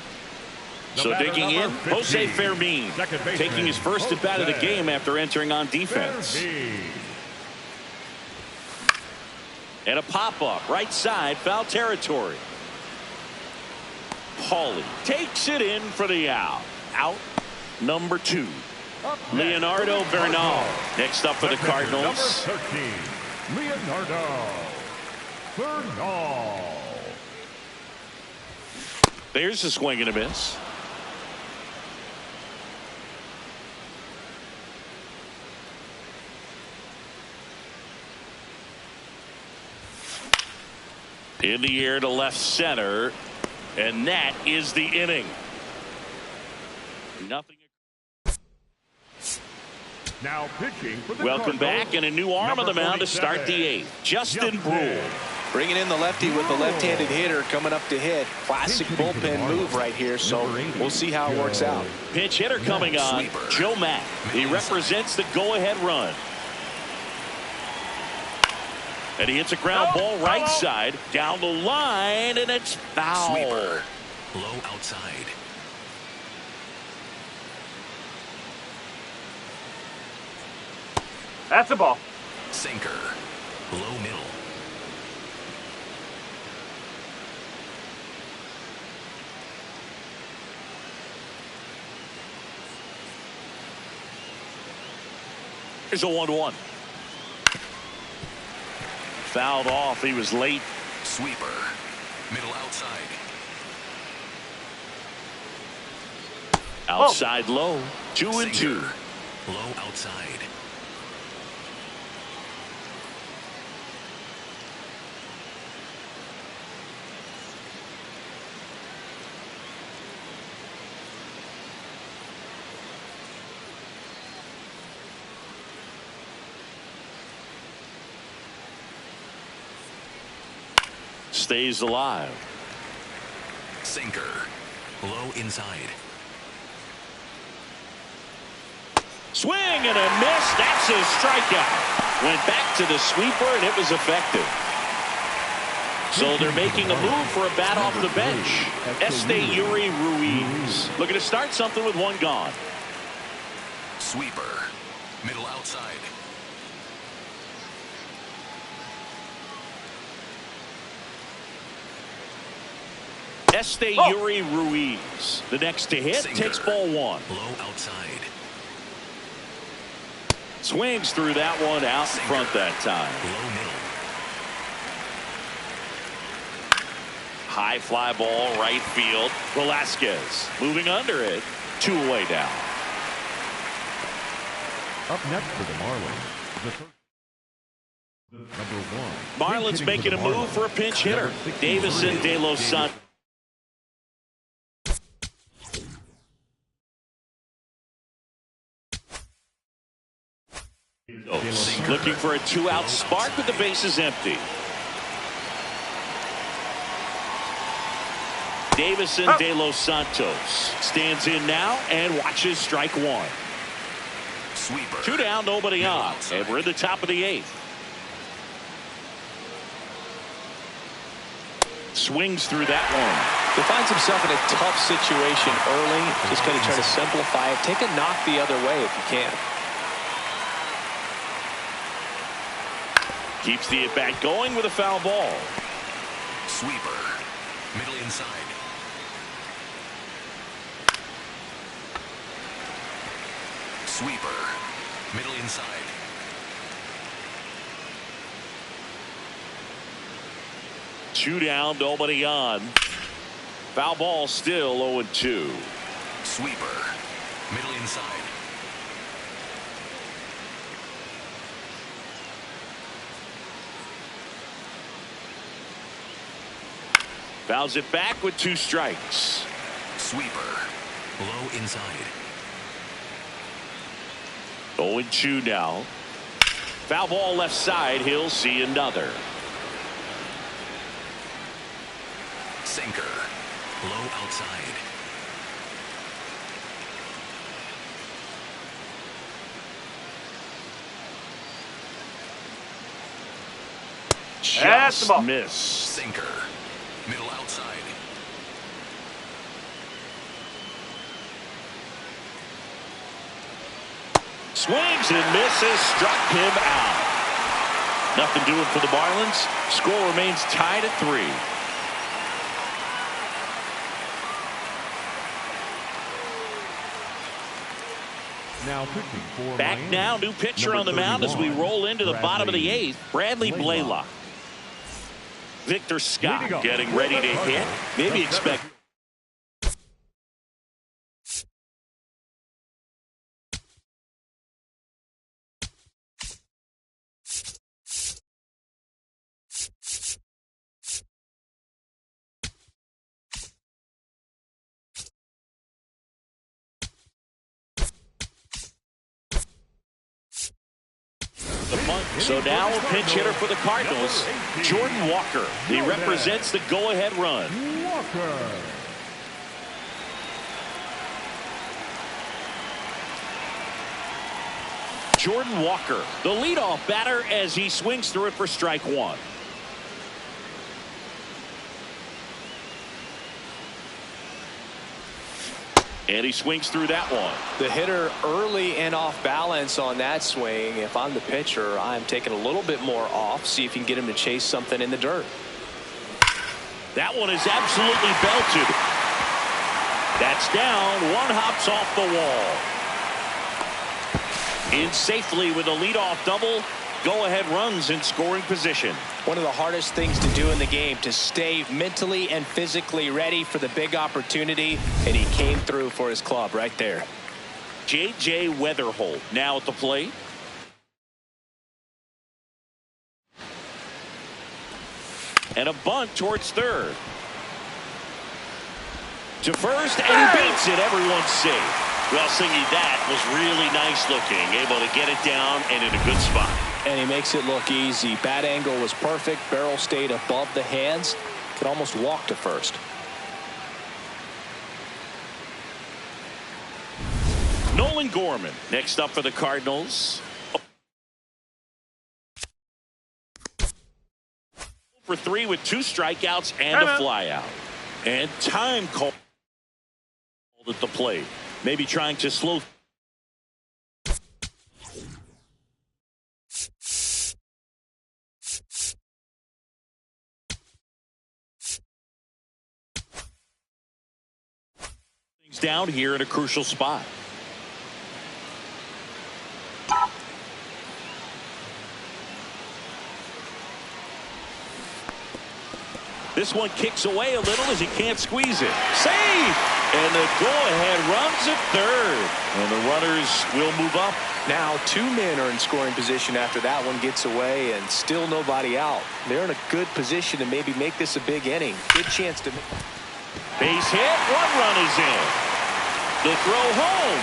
So digging in, Jose Fermin, taking his first at bat of the game after entering on defense. And a pop-up, right side, foul territory. Paulie takes it in for the out. Out number 2. Leonardo Bernal. Next up for the Cardinals. Number 13, Leonardo Bernal. There's a swing and a miss. In the air to left center, and that is the inning. Nothing. Now pitching for the Welcome back, and a new arm on the mound to start the 8th. Justin Brule. Bringing in the lefty with the left-handed hitter coming up to hit. Classic bullpen move right here, so we'll see how it works out. Pinch hitter coming on, Joe Mack. He represents the go-ahead run. And he hits a ground ball right side, down the line, and it's foul. Sweeper. Low outside. That's a ball. Sinker. Low middle. Here's a 1-1. Fouled off. He was late. Sweeper. Middle outside. Outside low. 2-2. Sinker. Low outside. Stays alive. Sinker. Low inside. Swing and a miss. That's his strikeout. Went back to the sweeper, and it was effective. So they're making a move for a bat off the bench. Esteury Ruiz looking to start something with one gone. Sweeper. Middle outside. Esteury Ruiz, the next to hit, Sinker. takes ball 1. Low outside. Swings through that one out in front that time. Low middle. High fly ball, right field. Velasquez moving under it. 2 away down. Up next for the Marlins, the number 1. Marlins making a move for a pinch hitter. Davison De Los Santos. Looking for a two-out spark with the bases empty. Davison De Los Santos stands in now and watches strike one. Sweeper. 2 down, nobody on, and we're in the top of the 8th. Swings through that one. He finds himself in a tough situation early. Just going to try to simplify it. Take a knock the other way if you can. Keeps the at-bat going with a foul ball. Sweeper. Middle inside. Sweeper. Middle inside. Two down, nobody on. Foul ball, still 0-2. Sweeper. Middle inside. Fouls it back with 2 strikes. Sweeper. Low inside. 0-2 now. Foul ball left side. He'll see another. Sinker. Low outside. That's the ball. Just miss. Sinker. Middle outside. Swings and misses. Struck him out. Nothing doing for the Marlins. Score remains tied at 3. Now pitching for Back Miami. now, new pitcher Number on the mound as we 31, roll into the bottom of the 8th. Bradley Blaylock. Victor Scott Leading off. getting ready to hit. Maybe expect. So now a pinch hitter for the Cardinals, Jordan Walker. He represents the go-ahead run. Walker. Jordan Walker, the leadoff batter as he swings through it for strike one. And he swings through that one. The hitter early and off balance on that swing. If I'm the pitcher, I'm taking a little bit more off. See if you can get him to chase something in the dirt. That one is absolutely belted. That's down. One hops off the wall. In safely with a leadoff double. Go-ahead runs in scoring position. One of the hardest things to do in the game, to stay mentally and physically ready for the big opportunity, and he came through for his club right there. J.J. Weatherholt now at the plate. And a bunt towards third. To first, and he beats it. Everyone's safe. Well, Singy, that was really nice looking. Able to get it down and in a good spot. And he makes it look easy. Bat angle was perfect. Barrel stayed above the hands. Could almost walk to first. Nolan Gorman next up for the Cardinals. For 3 with 2 strikeouts and a flyout. And time called at the plate. Maybe trying to slow things down here in a crucial spot. This one kicks away a little as he can't squeeze it. Save! And the go-ahead runs at third. And the runners will move up. Now 2 men are in scoring position after that one gets away, and still nobody out. They're in a good position to maybe make this a big inning. Good chance to. Base hit. 1 run is in. The throw home.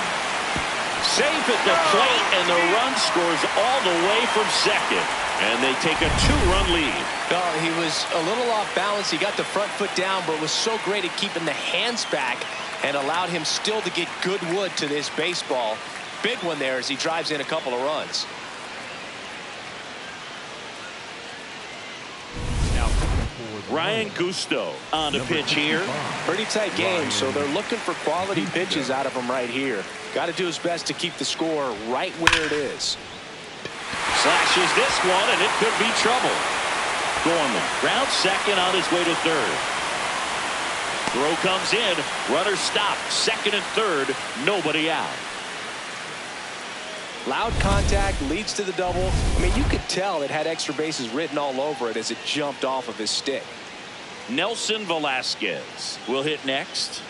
safe at the plate, and the run scores all the way from second. And they take a 2-run lead. Oh, he was a little off balance. He got the front foot down, but was so great at keeping the hands back and allowed him still to get good wood to this baseball. Big one there as he drives in a couple of runs. Ryan Gusto on the pitch here. Pretty tight game, so they're looking for quality pitches out of him right here. Got to do his best to keep the score right where it is. Slashes this one, and it could be trouble. Gorman grounds second on his way to third. Throw comes in. Runner stopped. Second and third. Nobody out. Loud contact leads to the double. I mean, you could tell it had extra bases written all over it as it jumped off of his stick. Nelson Velasquez will hit next.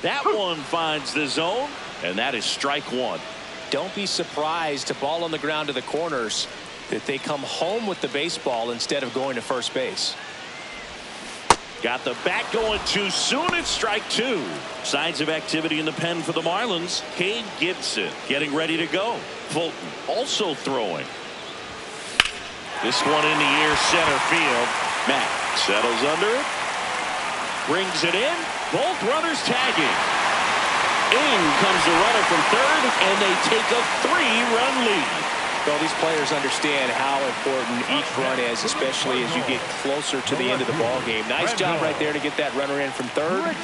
That one finds the zone, and that is strike one. Don't be surprised to ball on the ground to the corners that they come home with the baseball instead of going to first base. Got the bat going too soon. It's strike two. Signs of activity in the pen for the Marlins. Cade Gibson getting ready to go. Fulton also throwing. This one in the air, center field. Matt settles under it. Brings it in. Both runners tagging. In comes the runner from third, and they take a 3-run lead. Well, these players understand how important each run is, especially as you get closer to the end of the ball game. Nice job right there to get that runner in from third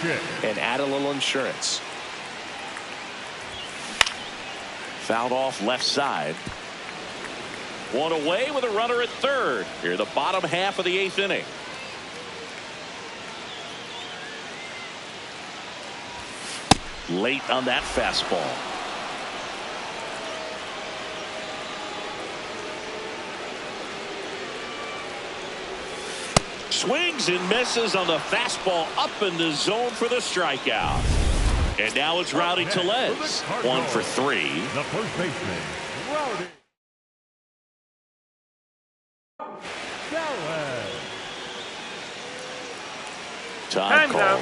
and add a little insurance. Fouled off left side. One away with a runner at third. Here the bottom half of the 8th inning. Late on that fastball. Swings and misses on the fastball up in the zone for the strikeout. And now it's Rowdy Tellez. 1 for 3. The first baseman, Rowdy Tellez. Time call.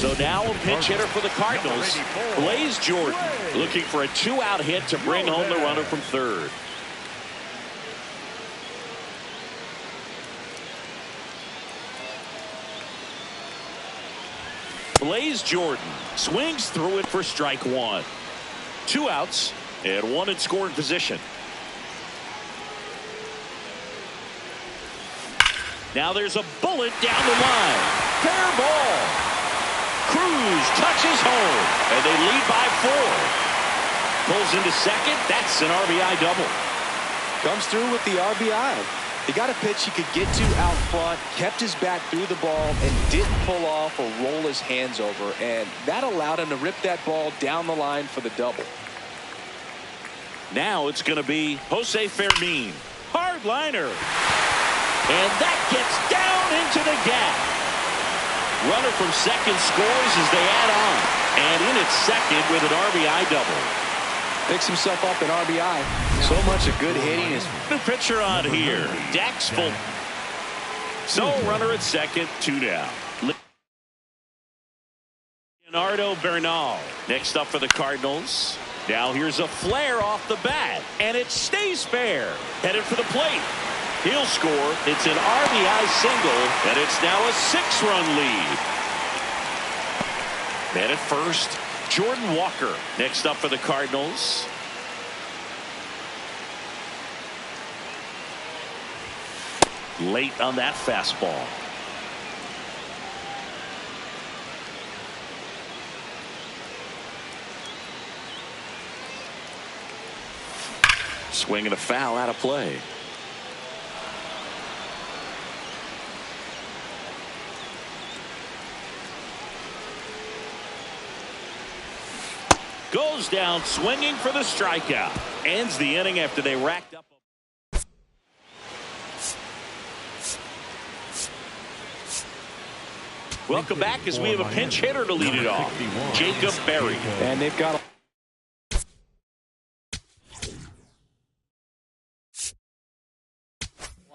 So now a pinch hitter for the Cardinals, Blaze Jordan, looking for a 2-out hit to bring home the runner from third. Blaze Jordan swings through it for strike one. 2 outs and 1 in scoring position. Now there's a bullet down the line. Fair ball. Cruz touches home, and they lead by 4. Pulls into second. That's an RBI double. Comes through with the RBI. He got a pitch he could get to out front, kept his bat through the ball, and didn't pull off or roll his hands over. And that allowed him to rip that ball down the line for the double. Now it's going to be Jose Fermin. Hard liner. And that gets down into the gap. Runner from second scores as they add on. And in at second with an RBI double. Picks himself up an RBI. So much of good hitting is. The pitcher on here, Dax Fulton. So runner at second, 2 down. Leonardo Bernal next up for the Cardinals. Now here's a flare off the bat, and it stays fair. Headed for the plate. He'll score. It's an RBI single, and it's now a 6-run lead. Man at first, Jordan Walker next up for the Cardinals. Late on that fastball. Swing and a foul out of play. Goes down swinging for the strikeout. Ends the inning after they racked up. Welcome back as we have a pinch hitter to lead it off. Jacob Berry. And they've got a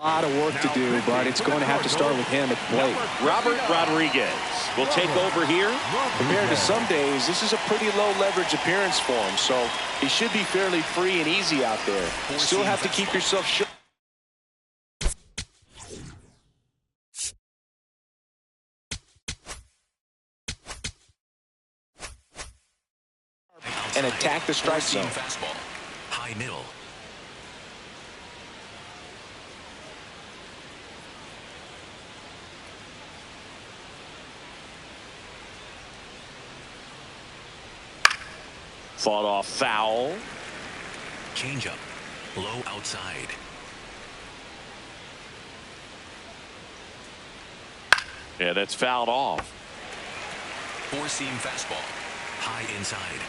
lot of work to do, but it's going to have to start with him at the plate. Robert Rodriguez will take over here. Compared to some days, this is a pretty low leverage appearance for him, so he should be fairly free and easy out there. Still have to keep yourself sharp. And attack the strike zone. Fastball. High middle. Fought off foul. Changeup. Low outside. Yeah, that's fouled off. Four-seam fastball. High inside.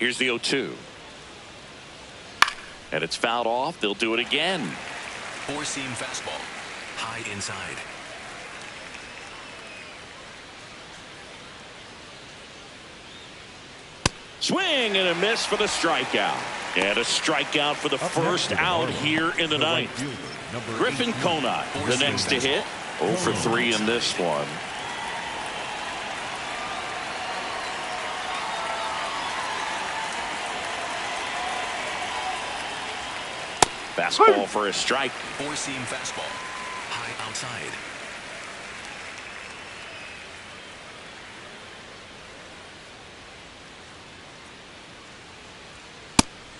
Here's the 0-2. And it's fouled off. They'll do it again. Four-seam fastball. High inside. Swing and a miss for the strikeout. And a strikeout for the first out here in the ninth. Griffin Conine, the next to hit. 0 for 3 in this one. Fastball for a strike. Four-seam fastball. High outside.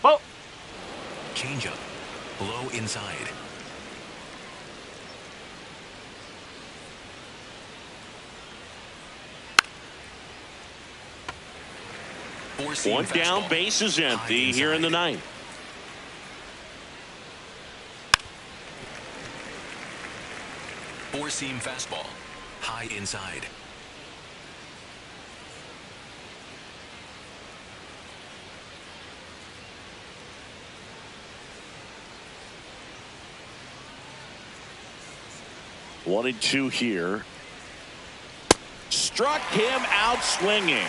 Ball. Changeup. Low inside. Four-seam One down, fastball. base is empty High here in the inside. ninth. Four-seam fastball. High inside. One and two here. Struck him out swinging.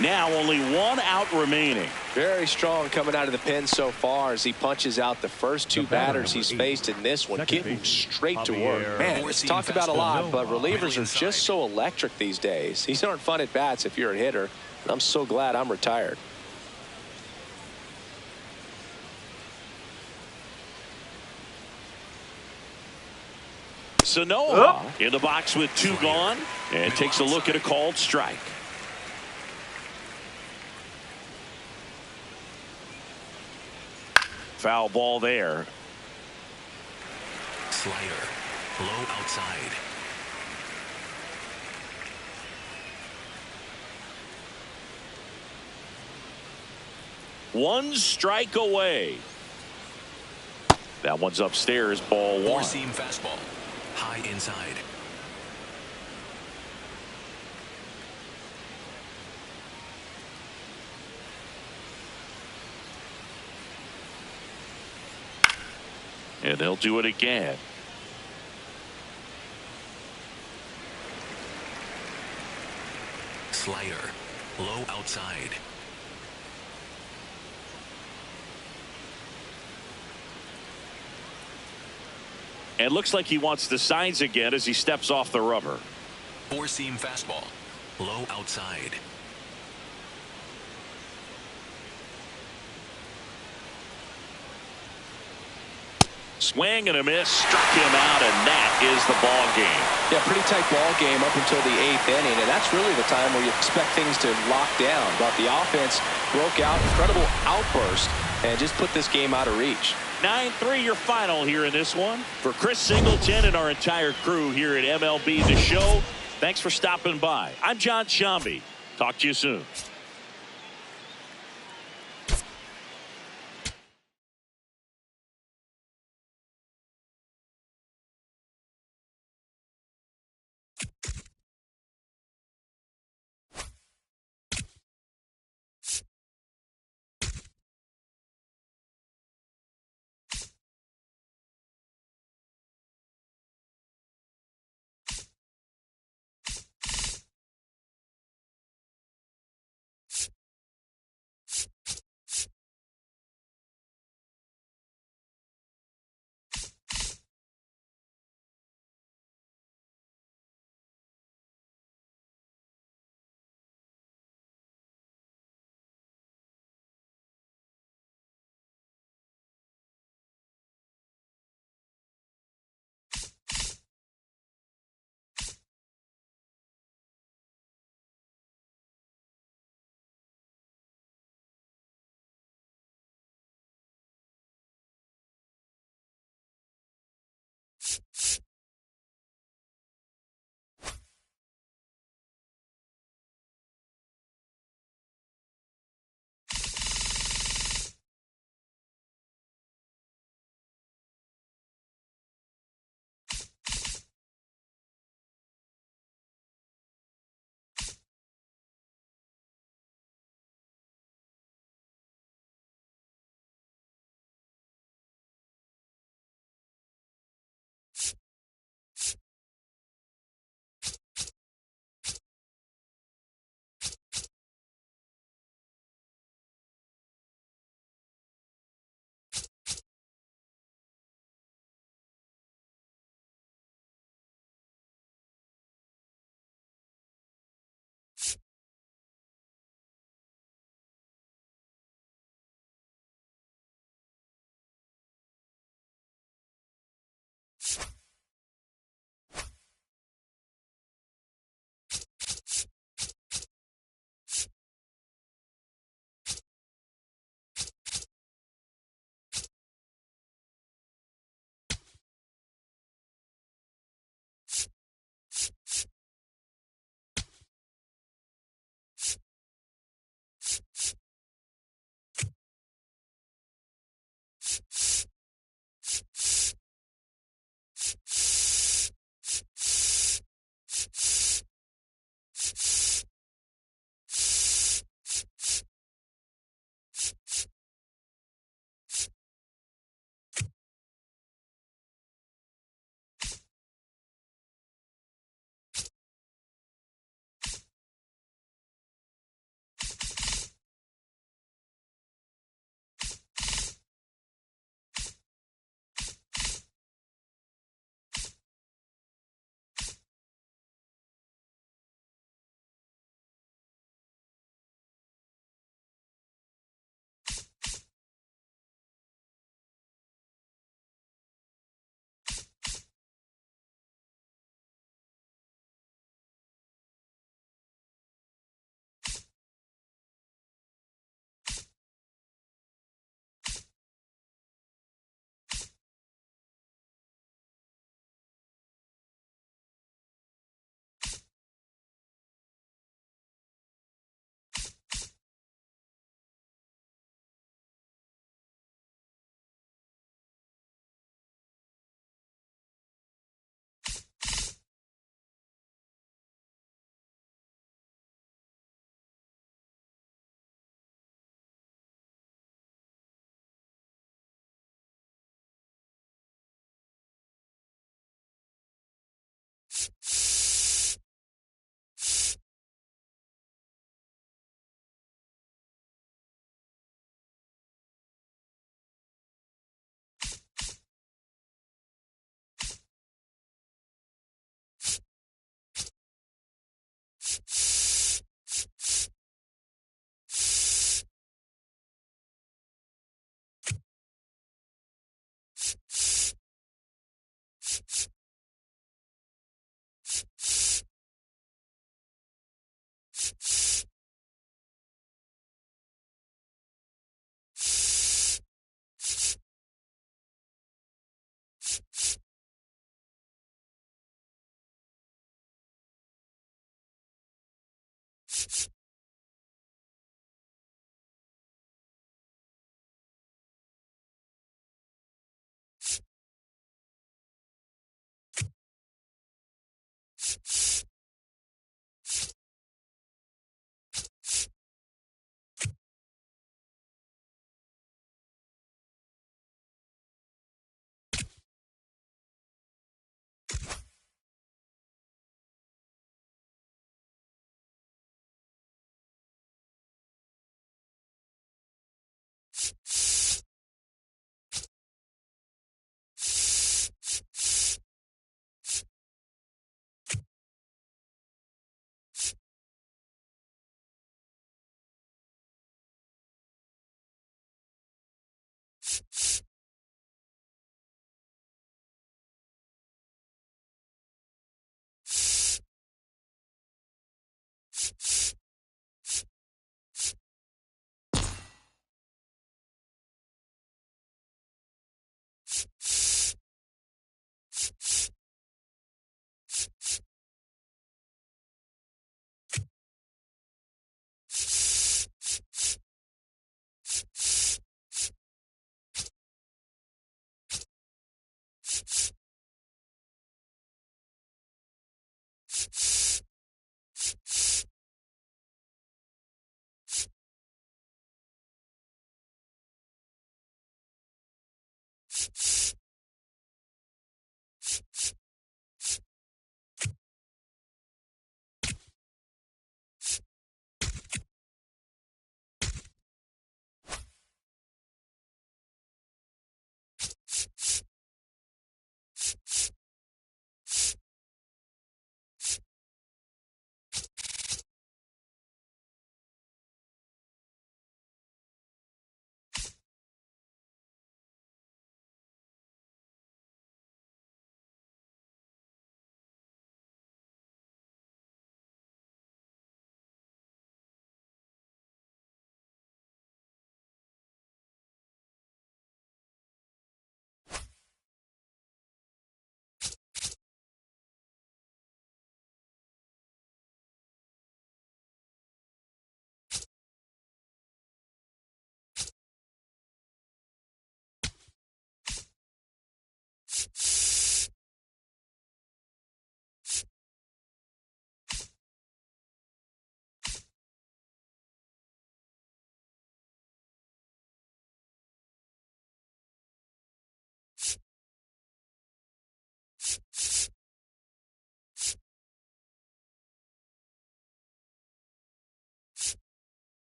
Now only one out remaining. Very strong coming out of the pen so far as he punches out the first two batters he's faced in this one, getting straight to work. Man, it's talked about a lot, but relievers are just so electric these days. These aren't fun at bats if you're a hitter. And I'm so glad I'm retired. Sanoa in the box with two gone and takes a look at a called strike. Foul ball there. Slider. Low outside. One strike away. That one's upstairs, ball one. Four-seam fastball. High inside. And they'll do it again. Slider. Low outside. And looks like he wants the signs again as he steps off the rubber. Four-seam fastball. Low outside. Swing and a miss, struck him out, and that is the ball game. Yeah, pretty tight ball game up until the 8th inning, and that's really the time where you expect things to lock down. But the offense broke out, incredible outburst, and just put this game out of reach. 9-3 your final here in this one. For Chris Singleton and our entire crew here at MLB The Show, thanks for stopping by. I'm John Shambi. Talk to you soon.